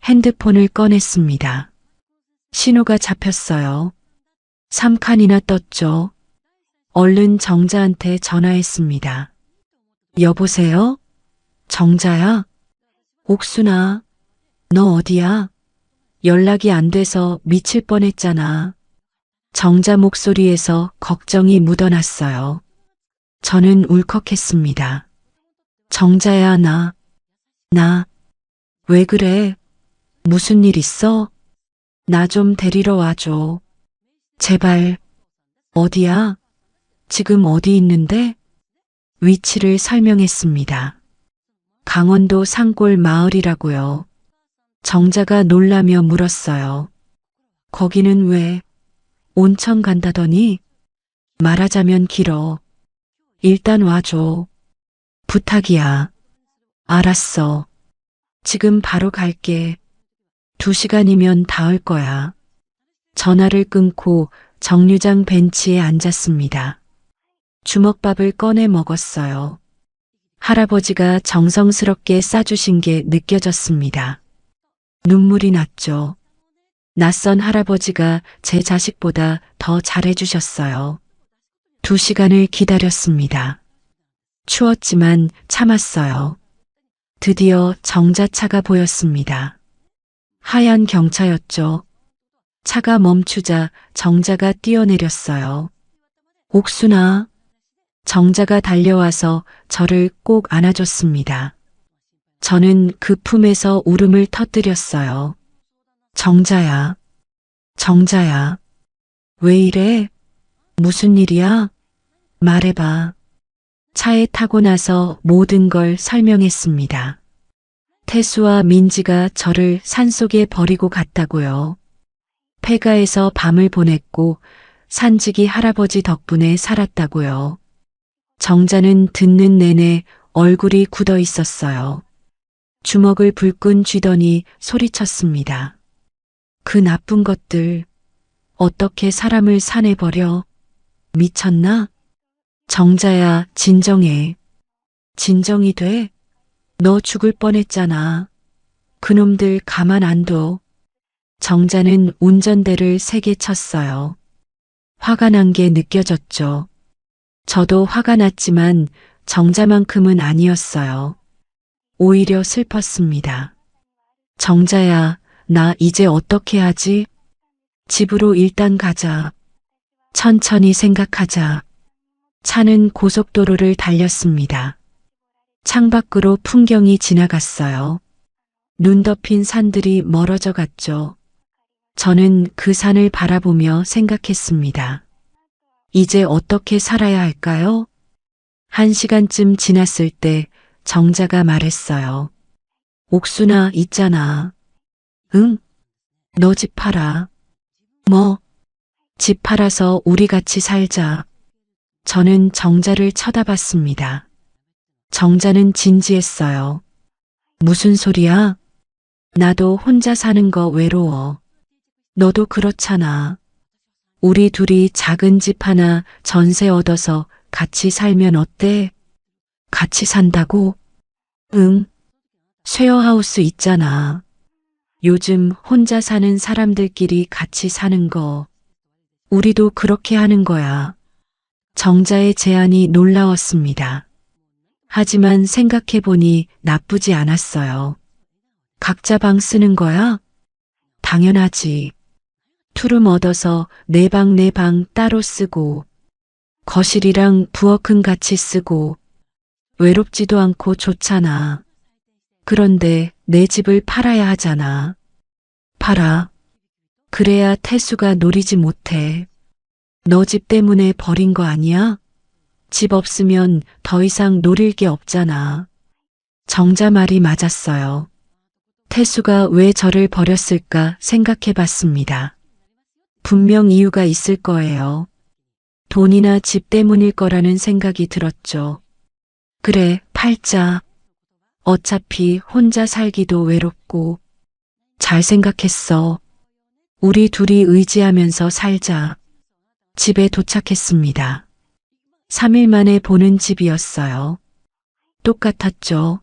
핸드폰을 꺼냈습니다. 신호가 잡혔어요. 3칸이나 떴죠. 얼른 정자한테 전화했습니다. 여보세요? 정자야? 옥순아, 너 어디야? 연락이 안 돼서 미칠 뻔했잖아. 정자 목소리에서 걱정이 묻어났어요. 저는 울컥했습니다. 정자야, 왜 그래? 무슨 일 있어? 나 좀 데리러 와줘. 제발. 어디야? 지금 어디 있는데? 위치를 설명했습니다. 강원도 산골 마을이라고요. 정자가 놀라며 물었어요. 거기는 왜? 온천 간다더니? 말하자면 길어. 일단 와줘. 부탁이야. 알았어. 지금 바로 갈게. 2시간이면 닿을 거야. 전화를 끊고 정류장 벤치에 앉았습니다. 주먹밥을 꺼내 먹었어요. 할아버지가 정성스럽게 싸주신 게 느껴졌습니다. 눈물이 났죠. 낯선 할아버지가 제 자식보다 더 잘해주셨어요. 2시간을 기다렸습니다. 추웠지만 참았어요. 드디어 정자차가 보였습니다. 하얀 경차였죠. 차가 멈추자 정자가 뛰어내렸어요. 옥순아. 정자가 달려와서 저를 꼭 안아줬습니다. 저는 그 품에서 울음을 터뜨렸어요. 정자야. 정자야. 왜 이래? 무슨 일이야? 말해봐. 차에 타고 나서 모든 걸 설명했습니다. 태수와 민지가 저를 산속에 버리고 갔다고요. 폐가에서 밤을 보냈고 산지기 할아버지 덕분에 살았다고요. 정자는 듣는 내내 얼굴이 굳어 있었어요. 주먹을 불끈 쥐더니 소리쳤습니다. 그 나쁜 것들, 어떻게 사람을 산에버려? 미쳤나? 정자야, 진정해. 진정이 돼? 너 죽을 뻔했잖아. 그놈들 가만 안 둬. 정자는 운전대를 세게 쳤어요. 화가 난 게 느껴졌죠. 저도 화가 났지만 정자만큼은 아니었어요. 오히려 슬펐습니다. 정자야, 나 이제 어떻게 하지? 집으로 일단 가자. 천천히 생각하자. 차는 고속도로를 달렸습니다. 창밖으로 풍경이 지나갔어요. 눈 덮인 산들이 멀어져 갔죠. 저는 그 산을 바라보며 생각했습니다. 이제 어떻게 살아야 할까요? 1시간쯤 지났을 때 정자가 말했어요. 옥순아, 있잖아. 응? 너 집 팔아. 뭐? 집 팔아서 우리 같이 살자. 저는 정자를 쳐다봤습니다. 정자는 진지했어요. 무슨 소리야? 나도 혼자 사는 거 외로워. 너도 그렇잖아. 우리 둘이 작은 집 하나 전세 얻어서 같이 살면 어때? 같이 산다고? 응. 쉐어하우스 있잖아. 요즘 혼자 사는 사람들끼리 같이 사는 거. 우리도 그렇게 하는 거야. 정자의 제안이 놀라웠습니다. 하지만 생각해보니 나쁘지 않았어요. 각자 방 쓰는 거야? 당연하지. 투룸 얻어서 내 방 따로 쓰고, 거실이랑 부엌은 같이 쓰고, 외롭지도 않고 좋잖아. 그런데 내 집을 팔아야 하잖아. 팔아. 그래야 태수가 노리지 못해. 너 집 때문에 버린 거 아니야? 집 없으면 더 이상 노릴 게 없잖아. 정자 말이 맞았어요. 태수가 왜 저를 버렸을까 생각해 봤습니다. 분명 이유가 있을 거예요. 돈이나 집 때문일 거라는 생각이 들었죠. 그래, 팔자. 어차피 혼자 살기도 외롭고. 잘 생각했어. 우리 둘이 의지하면서 살자. 집에 도착했습니다. 3일 만에 보는 집이었어요. 똑같았죠.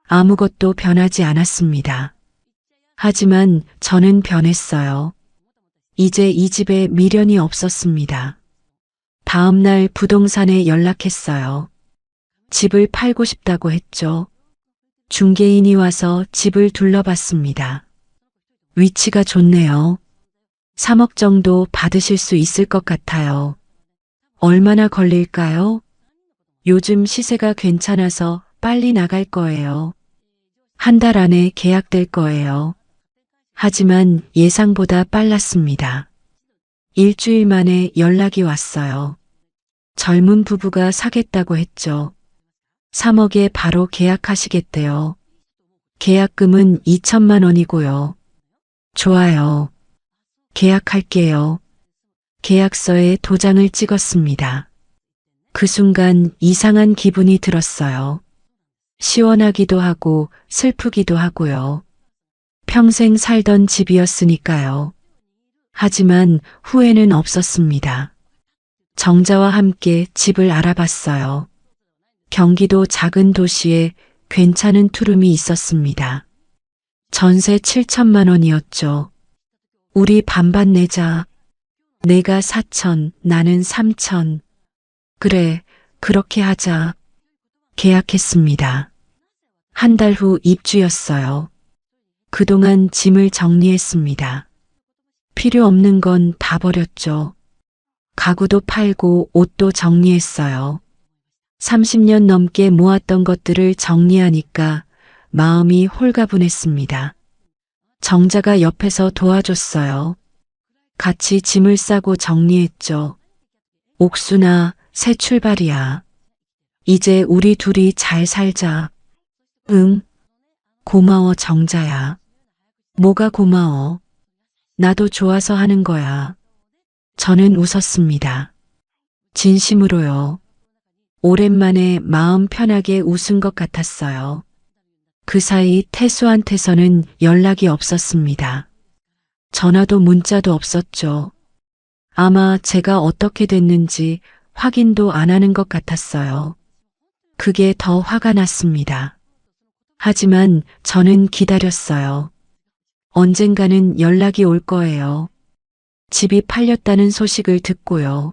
아무것도 변하지 않았습니다. 하지만 저는 변했어요. 이제 이 집에 미련이 없었습니다. 다음 날 부동산에 연락했어요. 집을 팔고 싶다고 했죠. 중개인이 와서 집을 둘러봤습니다. 위치가 좋네요. 3억 정도 받으실 수 있을 것 같아요. 얼마나 걸릴까요? 요즘 시세가 괜찮아서 빨리 나갈 거예요. 한 달 안에 계약될 거예요. 하지만 예상보다 빨랐습니다. 일주일 만에 연락이 왔어요. 젊은 부부가 사겠다고 했죠. 3억에 바로 계약하시겠대요. 계약금은 2천만 원이고요. 좋아요. 계약할게요. 계약서에 도장을 찍었습니다. 그 순간 이상한 기분이 들었어요. 시원하기도 하고 슬프기도 하고요. 평생 살던 집이었으니까요. 하지만 후회는 없었습니다. 정자와 함께 집을 알아봤어요. 경기도 작은 도시에 괜찮은 투룸이 있었습니다. 전세 7천만 원이었죠. 우리 반반 내자. 내가 4천, 나는 3천. 그래, 그렇게 하자. 계약했습니다. 한 달 후 입주였어요. 그동안 짐을 정리했습니다. 필요 없는 건 다 버렸죠. 가구도 팔고 옷도 정리했어요. 30년 넘게 모았던 것들을 정리하니까 마음이 홀가분했습니다. 정자가 옆에서 도와줬어요. 같이 짐을 싸고 정리했죠. 옥순아, 새 출발이야. 이제 우리 둘이 잘 살자. 응. 고마워, 정자야. 뭐가 고마워? 나도 좋아서 하는 거야. 저는 웃었습니다. 진심으로요. 오랜만에 마음 편하게 웃은 것 같았어요. 그 사이 태수한테서는 연락이 없었습니다. 전화도 문자도 없었죠. 아마 제가 어떻게 됐는지 확인도 안 하는 것 같았어요. 그게 더 화가 났습니다. 하지만 저는 기다렸어요. 언젠가는 연락이 올 거예요. 집이 팔렸다는 소식을 듣고요.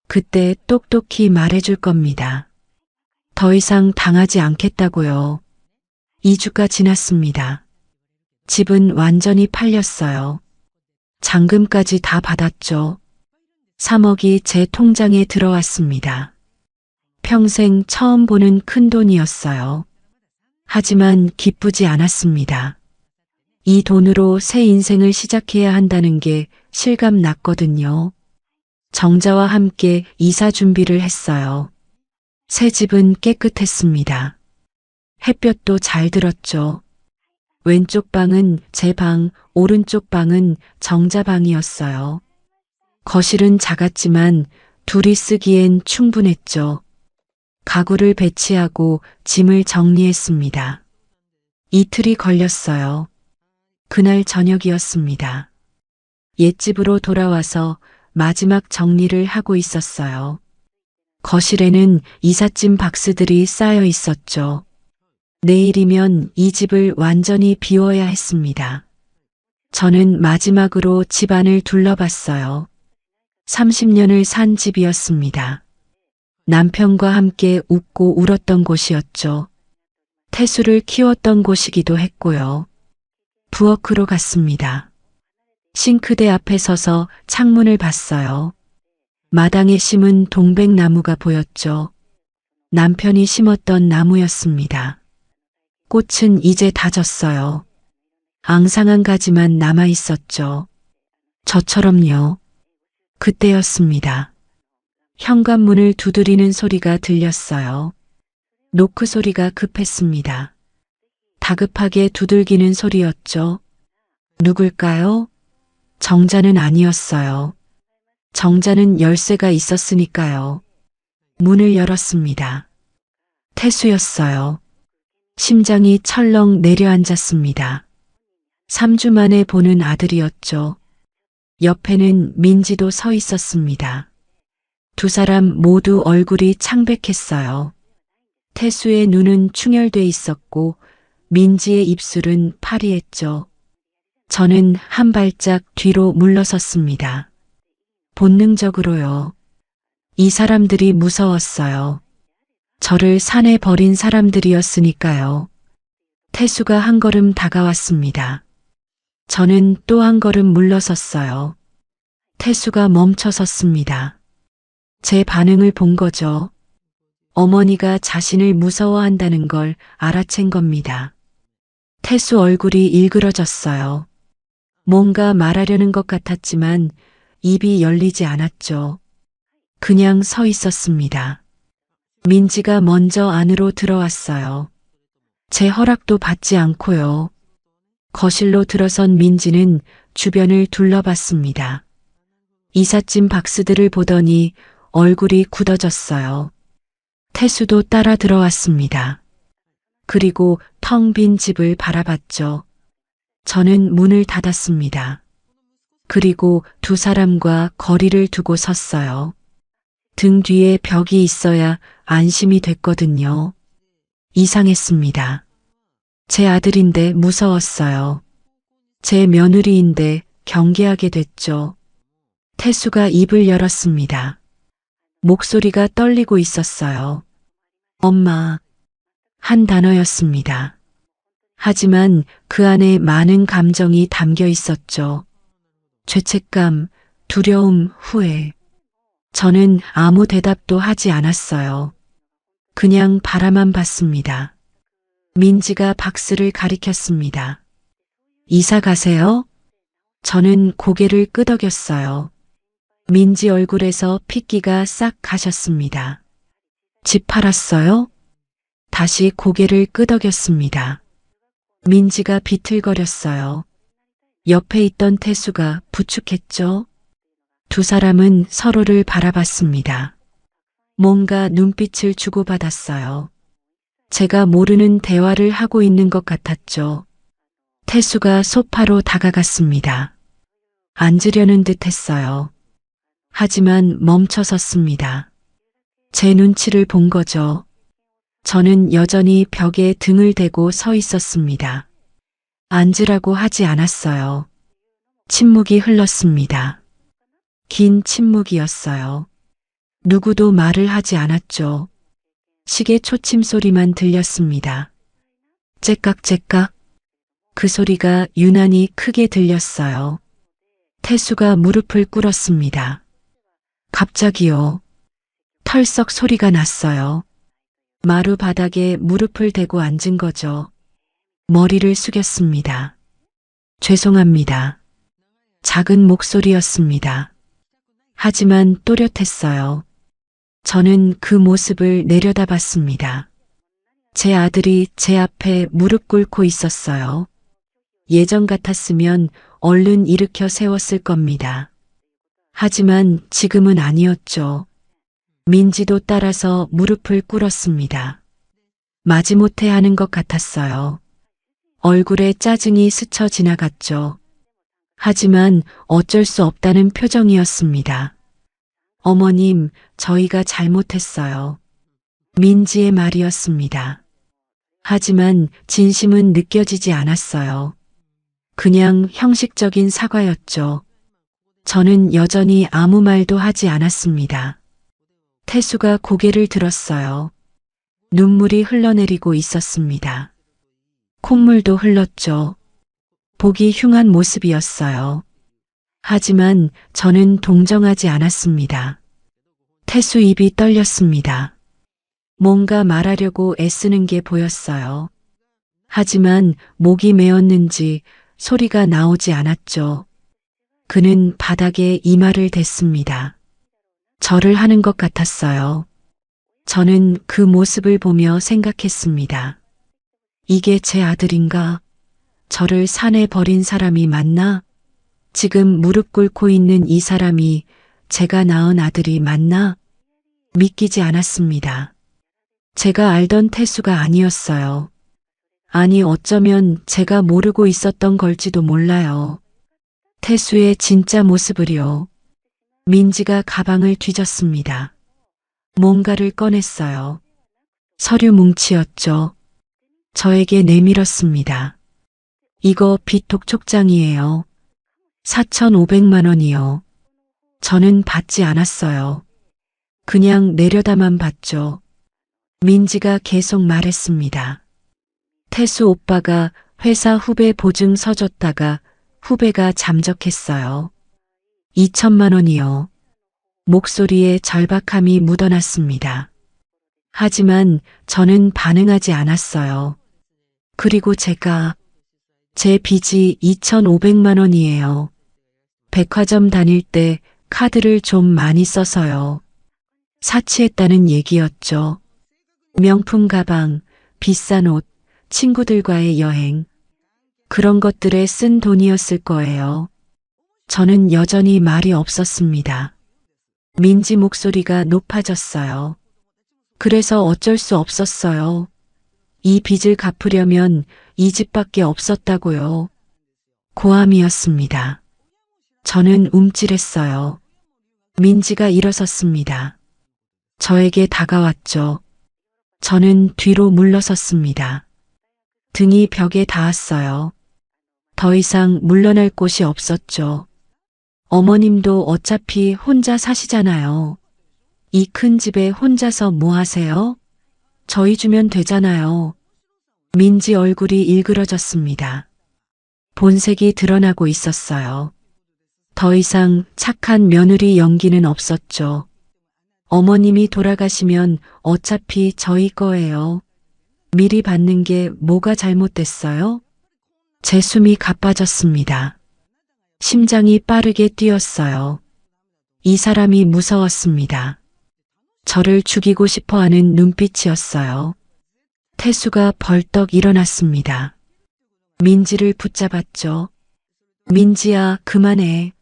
그때 똑똑히 말해줄 겁니다. 더 이상 당하지 않겠다고요. 2주가 지났습니다. 집은 완전히 팔렸어요. 잔금까지 다 받았죠. 3억이 제 통장에 들어왔습니다. 평생 처음 보는 큰 돈이었어요. 하지만 기쁘지 않았습니다. 이 돈으로 새 인생을 시작해야 한다는 게 실감 났거든요. 정자와 함께 이사 준비를 했어요. 새 집은 깨끗했습니다. 햇볕도 잘 들었죠. 왼쪽 방은 제 방, 오른쪽 방은 정자 방이었어요. 거실은 작았지만 둘이 쓰기엔 충분했죠. 가구를 배치하고 짐을 정리했습니다. 이틀이 걸렸어요. 그날 저녁이었습니다. 옛집으로 돌아와서 마지막 정리를 하고 있었어요. 거실에는 이삿짐 박스들이 쌓여 있었죠. 내일이면 이 집을 완전히 비워야 했습니다. 저는 마지막으로 집안을 둘러봤어요. 30년을 산 집이었습니다. 남편과 함께 웃고 울었던 곳이었죠. 태수를 키웠던 곳이기도 했고요. 부엌으로 갔습니다. 싱크대 앞에 서서 창문을 봤어요. 마당에 심은 동백나무가 보였죠. 남편이 심었던 나무였습니다. 꽃은 이제 다 졌어요. 앙상한 가지만 남아 있었죠. 저처럼요. 그때였습니다. 현관문을 두드리는 소리가 들렸어요. 노크 소리가 급했습니다. 다급하게 두들기는 소리였죠. 누굴까요? 정자는 아니었어요. 정자는 열쇠가 있었으니까요. 문을 열었습니다. 태수였어요. 심장이 철렁 내려앉았습니다. 3주 만에 보는 아들이었죠. 옆에는 민지도 서 있었습니다. 두 사람 모두 얼굴이 창백했어요. 태수의 눈은 충혈돼 있었고 민지의 입술은 파리했죠. 저는 한 발짝 뒤로 물러섰습니다. 본능적으로요. 이 사람들이 무서웠어요. 저를 산에 버린 사람들이었으니까요. 태수가 한 걸음 다가왔습니다. 저는 또 한 걸음 물러섰어요. 태수가 멈춰 섰습니다. 제 반응을 본 거죠. 어머니가 자신을 무서워한다는 걸 알아챈 겁니다. 태수 얼굴이 일그러졌어요. 뭔가 말하려는 것 같았지만 입이 열리지 않았죠. 그냥 서 있었습니다. 민지가 먼저 안으로 들어왔어요. 제 허락도 받지 않고요. 거실로 들어선 민지는 주변을 둘러봤습니다. 이삿짐 박스들을 보더니 얼굴이 굳어졌어요. 태수도 따라 들어왔습니다. 그리고 텅 빈 집을 바라봤죠. 저는 문을 닫았습니다. 그리고 두 사람과 거리를 두고 섰어요. 등 뒤에 벽이 있어야 안심이 됐거든요. 이상했습니다. 제 아들인데 무서웠어요. 제 며느리인데 경계하게 됐죠. 태수가 입을 열었습니다. 목소리가 떨리고 있었어요. 엄마. 한 단어였습니다. 하지만 그 안에 많은 감정이 담겨 있었죠. 죄책감, 두려움, 후회. 저는 아무 대답도 하지 않았어요. 그냥 바라만 봤습니다. 민지가 박스를 가리켰습니다. 이사 가세요? 저는 고개를 끄덕였어요. 민지 얼굴에서 핏기가 싹 가셨습니다. 집 팔았어요? 다시 고개를 끄덕였습니다. 민지가 비틀거렸어요. 옆에 있던 태수가 부축했죠. 두 사람은 서로를 바라봤습니다. 뭔가 눈빛을 주고받았어요. 제가 모르는 대화를 하고 있는 것 같았죠. 태수가 소파로 다가갔습니다. 앉으려는 듯 했어요. 하지만 멈춰 섰습니다. 제 눈치를 본 거죠. 저는 여전히 벽에 등을 대고 서 있었습니다. 앉으라고 하지 않았어요. 침묵이 흘렀습니다. 긴 침묵이었어요. 누구도 말을 하지 않았죠. 시계 초침 소리만 들렸습니다. 째깍째깍. 그 소리가 유난히 크게 들렸어요. 태수가 무릎을 꿇었습니다. 갑자기요. 털썩 소리가 났어요. 마루 바닥에 무릎을 대고 앉은 거죠. 머리를 숙였습니다. 죄송합니다. 작은 목소리였습니다. 하지만 또렷했어요. 저는 그 모습을 내려다봤습니다. 제 아들이 제 앞에 무릎 꿇고 있었어요. 예전 같았으면 얼른 일으켜 세웠을 겁니다. 하지만 지금은 아니었죠. 민지도 따라서 무릎을 꿇었습니다. 마지못해 하는 것 같았어요. 얼굴에 짜증이 스쳐 지나갔죠. 하지만 어쩔 수 없다는 표정이었습니다. 어머님, 저희가 잘못했어요. 민지의 말이었습니다. 하지만 진심은 느껴지지 않았어요. 그냥 형식적인 사과였죠. 저는 여전히 아무 말도 하지 않았습니다. 태수가 고개를 들었어요. 눈물이 흘러내리고 있었습니다. 콧물도 흘렀죠. 보기 흉한 모습이었어요. 하지만 저는 동정하지 않았습니다. 태수 입이 떨렸습니다. 뭔가 말하려고 애쓰는 게 보였어요. 하지만 목이 메었는지 소리가 나오지 않았죠. 그는 바닥에 이마를 댔습니다. 절을 하는 것 같았어요. 저는 그 모습을 보며 생각했습니다. 이게 제 아들인가? 저를 산에 버린 사람이 맞나? 지금 무릎 꿇고 있는 이 사람이 제가 낳은 아들이 맞나? 믿기지 않았습니다. 제가 알던 태수가 아니었어요. 아니, 어쩌면 제가 모르고 있었던 걸지도 몰라요. 태수의 진짜 모습을요. 민지가 가방을 뒤졌습니다. 뭔가를 꺼냈어요. 서류 뭉치였죠. 저에게 내밀었습니다. 이거 빚 독촉장이에요. 4,500만 원이요. 저는 받지 않았어요. 그냥 내려다만 봤죠. 민지가 계속 말했습니다. 태수 오빠가 회사 후배 보증 서줬다가 후배가 잠적했어요. 2천만 원이요. 목소리에 절박함이 묻어났습니다. 하지만 저는 반응하지 않았어요. 그리고 제 빚이 2,500만 원이에요. 백화점 다닐 때 카드를 좀 많이 써서요. 사치했다는 얘기였죠. 명품 가방, 비싼 옷, 친구들과의 여행. 그런 것들에 쓴 돈이었을 거예요. 저는 여전히 말이 없었습니다. 민지 목소리가 높아졌어요. 그래서 어쩔 수 없었어요. 이 빚을 갚으려면 이 집밖에 없었다고요. 고함이었습니다. 저는 움찔했어요. 민지가 일어섰습니다. 저에게 다가왔죠. 저는 뒤로 물러섰습니다. 등이 벽에 닿았어요. 더 이상 물러날 곳이 없었죠. 어머님도 어차피 혼자 사시잖아요. 이 큰 집에 혼자서 뭐 하세요? 저희 주면 되잖아요. 민지 얼굴이 일그러졌습니다. 본색이 드러나고 있었어요. 더 이상 착한 며느리 연기는 없었죠. 어머님이 돌아가시면 어차피 저희 거예요. 미리 받는 게 뭐가 잘못됐어요? 제 숨이 가빠졌습니다. 심장이 빠르게 뛰었어요. 이 사람이 무서웠습니다. 저를 죽이고 싶어 하는 눈빛이었어요. 태수가 벌떡 일어났습니다. 민지를 붙잡았죠. 민지야, 그만해.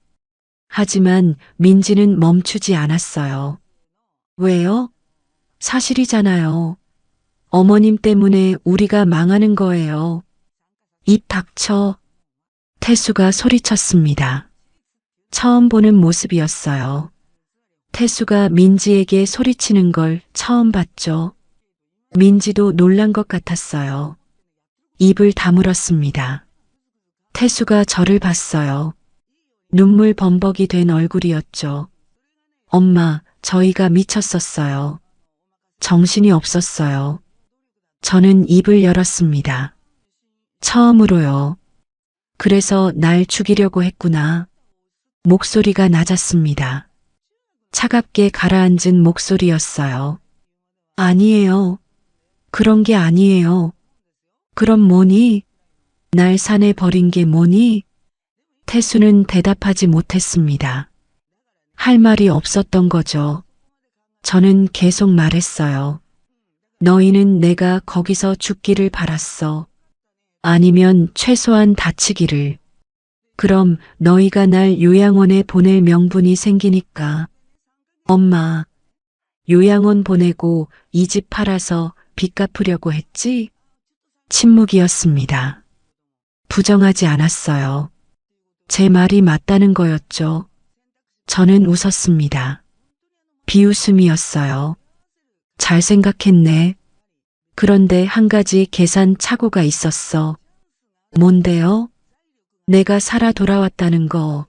하지만 민지는 멈추지 않았어요. 왜요? 사실이잖아요. 어머님 때문에 우리가 망하는 거예요. 입 닥쳐. 태수가 소리쳤습니다. 처음 보는 모습이었어요. 태수가 민지에게 소리치는 걸 처음 봤죠. 민지도 놀란 것 같았어요. 입을 다물었습니다. 태수가 저를 봤어요. 눈물 범벅이 된 얼굴이었죠. 엄마, 저희가 미쳤었어요. 정신이 없었어요. 저는 입을 열었습니다. 처음으로요. 그래서 날 죽이려고 했구나. 목소리가 낮았습니다. 차갑게 가라앉은 목소리였어요. 아니에요. 그런 게 아니에요. 그럼 뭐니? 날 산에 버린 게 뭐니? 태수는 대답하지 못했습니다. 할 말이 없었던 거죠. 저는 계속 말했어요. 너희는 내가 거기서 죽기를 바랐어. 아니면 최소한 다치기를. 그럼 너희가 날 요양원에 보낼 명분이 생기니까. 엄마, 요양원 보내고 이 집 팔아서 빚 갚으려고 했지? 침묵이었습니다. 부정하지 않았어요. 제 말이 맞다는 거였죠. 저는 웃었습니다. 비웃음이었어요. 잘 생각했네. 그런데 한 가지 계산 착오가 있었어. 뭔데요? 내가 살아 돌아왔다는 거.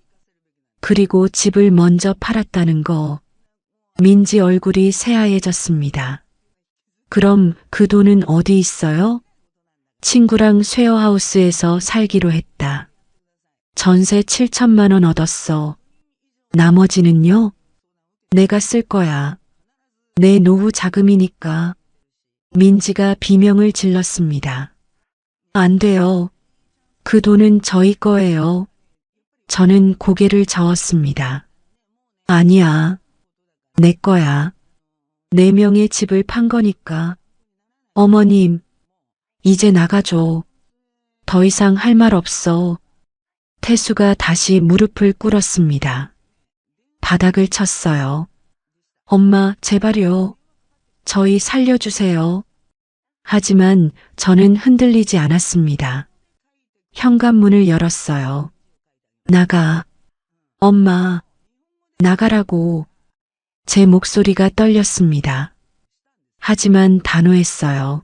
그리고 집을 먼저 팔았다는 거. 민지 얼굴이 새하얘졌습니다. 그럼 그 돈은 어디 있어요? 친구랑 쉐어하우스에서 살기로 했다. 전세 7천만 원 얻었어. 나머지는요? 내가 쓸 거야. 내 노후 자금이니까. 민지가 비명을 질렀습니다. 안 돼요. 그 돈은 저희 거예요. 저는 고개를 저었습니다. 아니야. 내 거야. 4명의 집을 판 거니까. 어머님, 이제 나가줘. 더 이상 할 말 없어. 태수가 다시 무릎을 꿇었습니다. 바닥을 쳤어요. 엄마, 제발요. 저희 살려주세요. 하지만 저는 흔들리지 않았습니다. 현관문을 열었어요. 나가. 엄마, 나가라고. 제 목소리가 떨렸습니다. 하지만 단호했어요.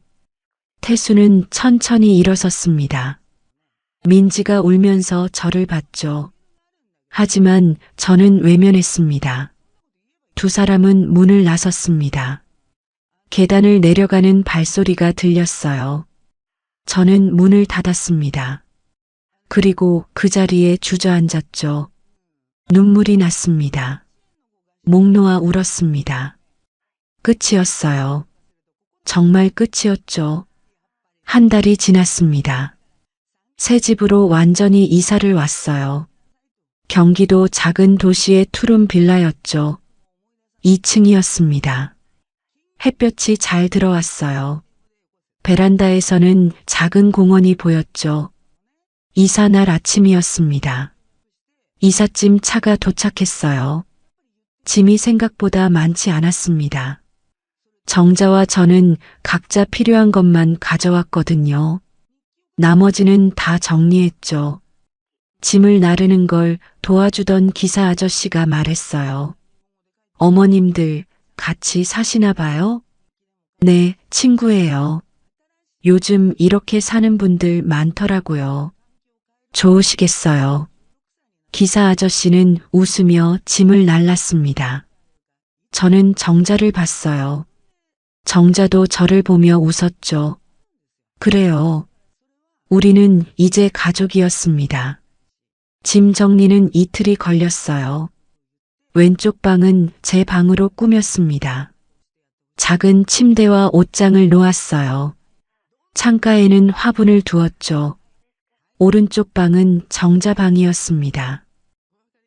태수는 천천히 일어섰습니다. 민지가 울면서 저를 봤죠. 하지만 저는 외면했습니다. 두 사람은 문을 나섰습니다. 계단을 내려가는 발소리가 들렸어요. 저는 문을 닫았습니다. 그리고 그 자리에 주저앉았죠. 눈물이 났습니다. 목 놓아 울었습니다. 끝이었어요. 정말 끝이었죠. 한 달이 지났습니다. 새 집으로 완전히 이사를 왔어요. 경기도 작은 도시의 투룸 빌라였죠. 2층이었습니다. 햇볕이 잘 들어왔어요. 베란다에서는 작은 공원이 보였죠. 이사 날 아침이었습니다. 이삿짐 차가 도착했어요. 짐이 생각보다 많지 않았습니다. 정자와 저는 각자 필요한 것만 가져왔거든요. 나머지는 다 정리했죠. 짐을 나르는 걸 도와주던 기사 아저씨가 말했어요. 어머님들 같이 사시나 봐요? 네, 친구예요. 요즘 이렇게 사는 분들 많더라고요. 좋으시겠어요. 기사 아저씨는 웃으며 짐을 날랐습니다. 저는 정자를 봤어요. 정자도 저를 보며 웃었죠. 그래요. 우리는 이제 가족이었습니다. 짐 정리는 이틀이 걸렸어요. 왼쪽 방은 제 방으로 꾸몄습니다. 작은 침대와 옷장을 놓았어요. 창가에는 화분을 두었죠. 오른쪽 방은 정자 방이었습니다.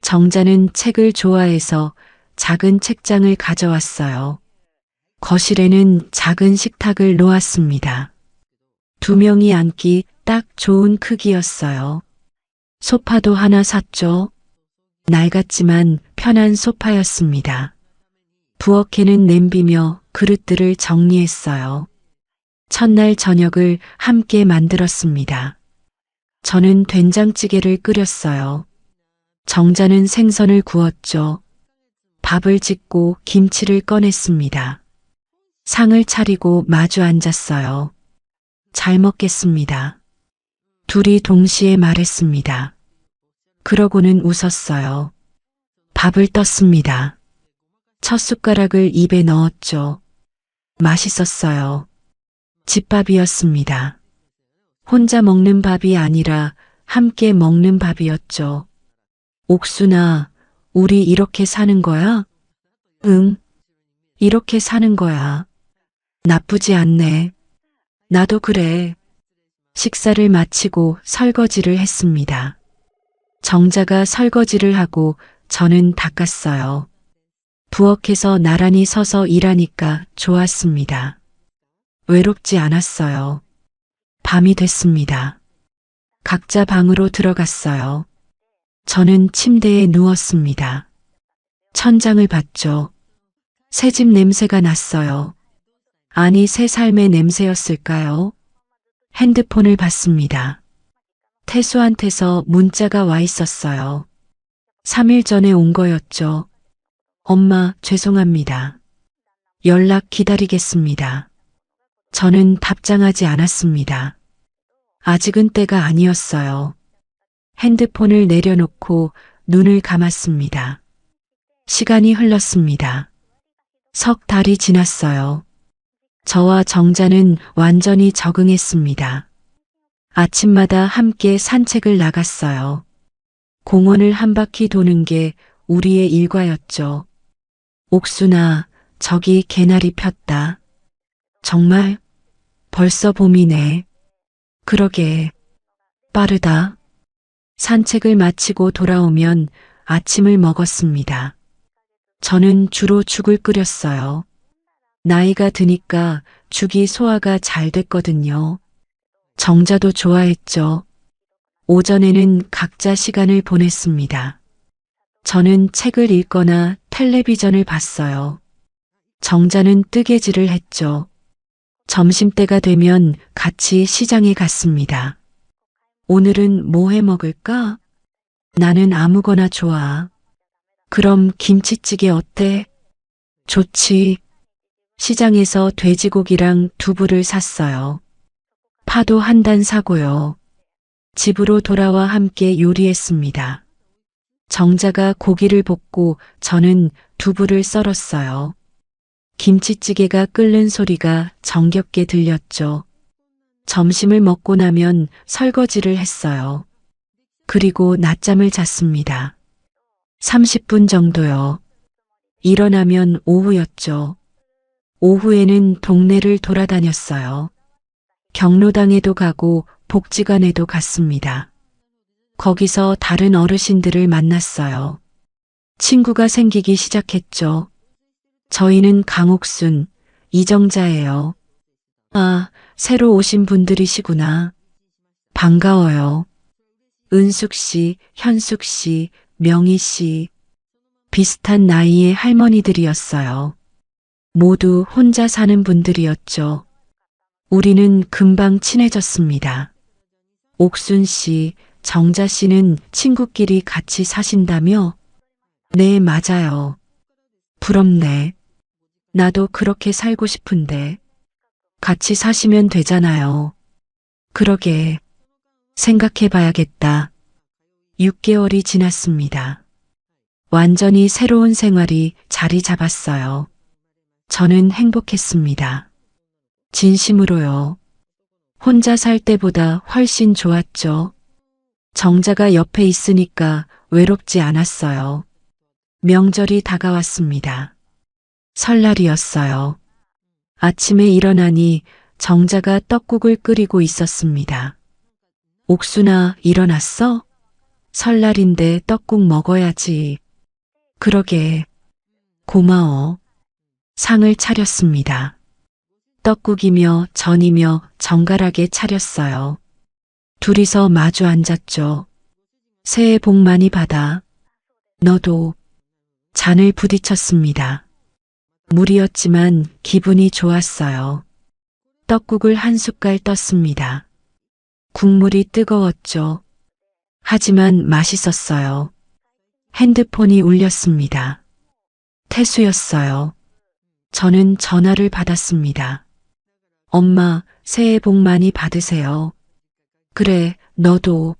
정자는 책을 좋아해서 작은 책장을 가져왔어요. 거실에는 작은 식탁을 놓았습니다. 두 명이 앉기 딱 좋은 크기였어요. 소파도 하나 샀죠. 낡았지만 편한 소파였습니다. 부엌에는 냄비며 그릇들을 정리했어요. 첫날 저녁을 함께 만들었습니다. 저는 된장찌개를 끓였어요. 정자는 생선을 구웠죠. 밥을 짓고 김치를 꺼냈습니다. 상을 차리고 마주 앉았어요. 잘 먹겠습니다. 둘이 동시에 말했습니다. 그러고는 웃었어요. 밥을 떴습니다. 첫 숟가락을 입에 넣었죠. 맛있었어요. 집밥이었습니다. 혼자 먹는 밥이 아니라 함께 먹는 밥이었죠. 옥순아, 우리 이렇게 사는 거야? 응, 이렇게 사는 거야. 나쁘지 않네. 나도 그래. 식사를 마치고 설거지를 했습니다. 정자가 설거지를 하고 저는 닦았어요. 부엌에서 나란히 서서 일하니까 좋았습니다. 외롭지 않았어요. 밤이 됐습니다. 각자 방으로 들어갔어요. 저는 침대에 누웠습니다. 천장을 봤죠. 새집 냄새가 났어요. 아니, 새 삶의 냄새였을까요? 핸드폰을 봤습니다. 태수한테서 문자가 와 있었어요. 3일 전에 온 거였죠. 엄마, 죄송합니다. 연락 기다리겠습니다. 저는 답장하지 않았습니다. 아직은 때가 아니었어요. 핸드폰을 내려놓고 눈을 감았습니다. 시간이 흘렀습니다. 석 달이 지났어요. 저와 정자는 완전히 적응했습니다. 아침마다 함께 산책을 나갔어요. 공원을 한 바퀴 도는 게 우리의 일과였죠. 옥순아, 저기 개나리 폈다. 정말? 벌써 봄이네. 그러게. 빠르다. 산책을 마치고 돌아오면 아침을 먹었습니다. 저는 주로 죽을 끓였어요. 나이가 드니까 죽이 소화가 잘 됐거든요. 정자도 좋아했죠. 오전에는 각자 시간을 보냈습니다. 저는 책을 읽거나 텔레비전을 봤어요. 정자는 뜨개질을 했죠. 점심때가 되면 같이 시장에 갔습니다. 오늘은 뭐 해 먹을까? 나는 아무거나 좋아. 그럼 김치찌개 어때? 좋지. 시장에서 돼지고기랑 두부를 샀어요. 파도 한 단 사고요. 집으로 돌아와 함께 요리했습니다. 정자가 고기를 볶고 저는 두부를 썰었어요. 김치찌개가 끓는 소리가 정겹게 들렸죠. 점심을 먹고 나면 설거지를 했어요. 그리고 낮잠을 잤습니다. 30분 정도요. 일어나면 오후였죠. 오후에는 동네를 돌아다녔어요. 경로당에도 가고 복지관에도 갔습니다. 거기서 다른 어르신들을 만났어요. 친구가 생기기 시작했죠. 저희는 강옥순, 이정자예요. 아, 새로 오신 분들이시구나. 반가워요. 은숙 씨, 현숙 씨, 명희 씨. 비슷한 나이의 할머니들이었어요. 모두 혼자 사는 분들이었죠. 우리는 금방 친해졌습니다. 옥순 씨, 정자 씨는 친구끼리 같이 사신다며? 네, 맞아요. 부럽네. 나도 그렇게 살고 싶은데. 같이 사시면 되잖아요. 그러게. 생각해 봐야겠다. 6개월이 지났습니다. 완전히 새로운 생활이 자리 잡았어요. 저는 행복했습니다. 진심으로요. 혼자 살 때보다 훨씬 좋았죠. 정자가 옆에 있으니까 외롭지 않았어요. 명절이 다가왔습니다. 설날이었어요. 아침에 일어나니 정자가 떡국을 끓이고 있었습니다. 옥순아, 일어났어? 설날인데 떡국 먹어야지. 그러게. 고마워. 상을 차렸습니다. 떡국이며 전이며 정갈하게 차렸어요. 둘이서 마주 앉았죠. 새해 복 많이 받아. 너도. 잔을 부딪혔습니다. 물이었지만 기분이 좋았어요. 떡국을 한 숟갈 떴습니다. 국물이 뜨거웠죠. 하지만 맛있었어요. 핸드폰이 울렸습니다. 태수였어요. 저는 전화를 받았습니다. 엄마, 새해 복 많이 받으세요. 그래, 너도.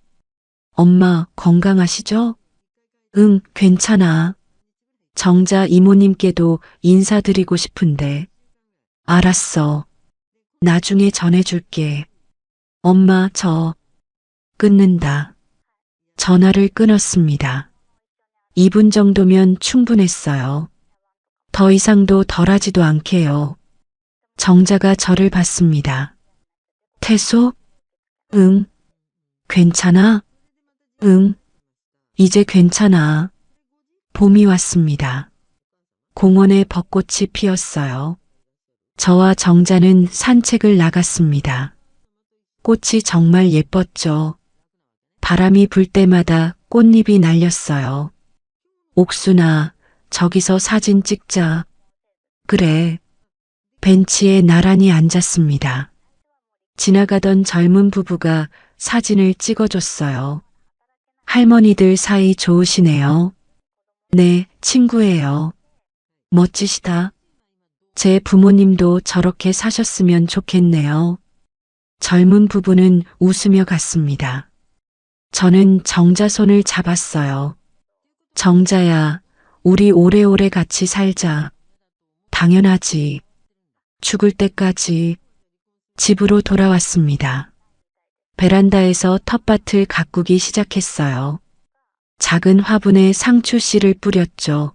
엄마, 건강하시죠? 응, 괜찮아. 정자 이모님께도 인사드리고 싶은데. 알았어. 나중에 전해줄게. 엄마, 끊는다. 전화를 끊었습니다. 2분 정도면 충분했어요. 더 이상도 덜하지도 않게요. 정자가 저를 봤습니다. 태소? 응. 괜찮아? 응. 이제 괜찮아. 봄이 왔습니다. 공원에 벚꽃이 피었어요. 저와 정자는 산책을 나갔습니다. 꽃이 정말 예뻤죠. 바람이 불 때마다 꽃잎이 날렸어요. 옥순아, 저기서 사진 찍자. 그래. 벤치에 나란히 앉았습니다. 지나가던 젊은 부부가 사진을 찍어줬어요. 할머니들 사이 좋으시네요. 네, 친구예요. 멋지시다. 제 부모님도 저렇게 사셨으면 좋겠네요. 젊은 부부는 웃으며 갔습니다. 저는 정자 손을 잡았어요. 정자야, 우리 오래오래 같이 살자. 당연하지. 죽을 때까지. 집으로 돌아왔습니다. 베란다에서 텃밭을 가꾸기 시작했어요. 작은 화분에 상추 씨를 뿌렸죠.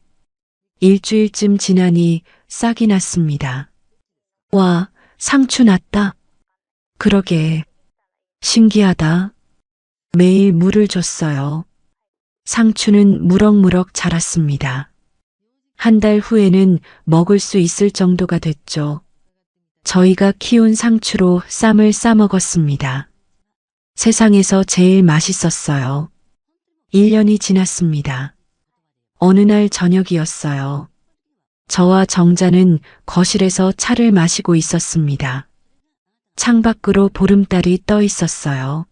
일주일쯤 지나니 싹이 났습니다. 와, 상추 났다. 그러게. 신기하다. 매일 물을 줬어요. 상추는 무럭무럭 자랐습니다. 한 달 후에는 먹을 수 있을 정도가 됐죠. 저희가 키운 상추로 쌈을 싸 먹었습니다. 세상에서 제일 맛있었어요. 1년이 지났습니다. 어느 날 저녁이었어요. 저와 정자는 거실에서 차를 마시고 있었습니다. 창밖으로 보름달이 떠 있었어요.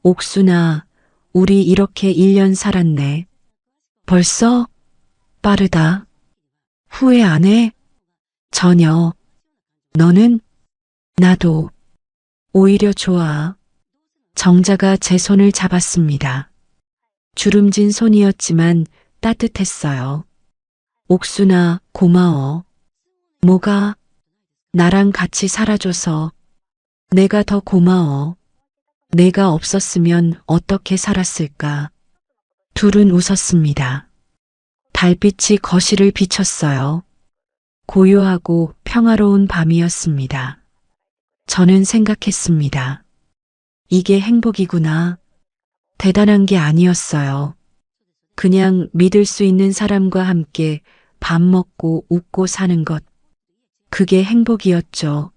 옥순아, 우리 이렇게 1년 살았네. 벌써? 빠르다. 후회 안 해? 전혀. 너는? 나도. 오히려 좋아. 정자가 제 손을 잡았습니다. 주름진 손이었지만 따뜻했어요. 옥순아, 고마워. 뭐가? 나랑 같이 살아줘서. 내가 더 고마워. 내가 없었으면 어떻게 살았을까? 둘은 웃었습니다. 달빛이 거실을 비췄어요. 고요하고 평화로운 밤이었습니다. 저는 생각했습니다. 이게 행복이구나. 대단한 게 아니었어요. 그냥 믿을 수 있는 사람과 함께 밥 먹고 웃고 사는 것. 그게 행복이었죠.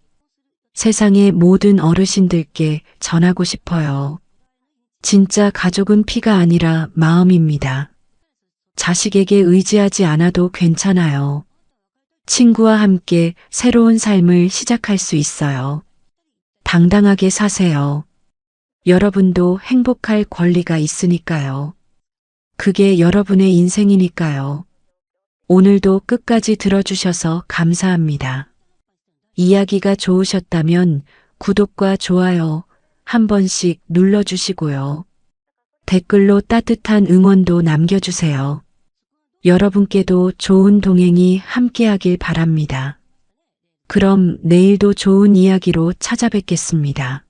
세상의 모든 어르신들께 전하고 싶어요. 진짜 가족은 피가 아니라 마음입니다. 자식에게 의지하지 않아도 괜찮아요. 친구와 함께 새로운 삶을 시작할 수 있어요. 당당하게 사세요. 여러분도 행복할 권리가 있으니까요. 그게 여러분의 인생이니까요. 오늘도 끝까지 들어주셔서 감사합니다. 이야기가 좋으셨다면 구독과 좋아요 한 번씩 눌러주시고요. 댓글로 따뜻한 응원도 남겨주세요. 여러분께도 좋은 동행이 함께하길 바랍니다. 그럼 내일도 좋은 이야기로 찾아뵙겠습니다.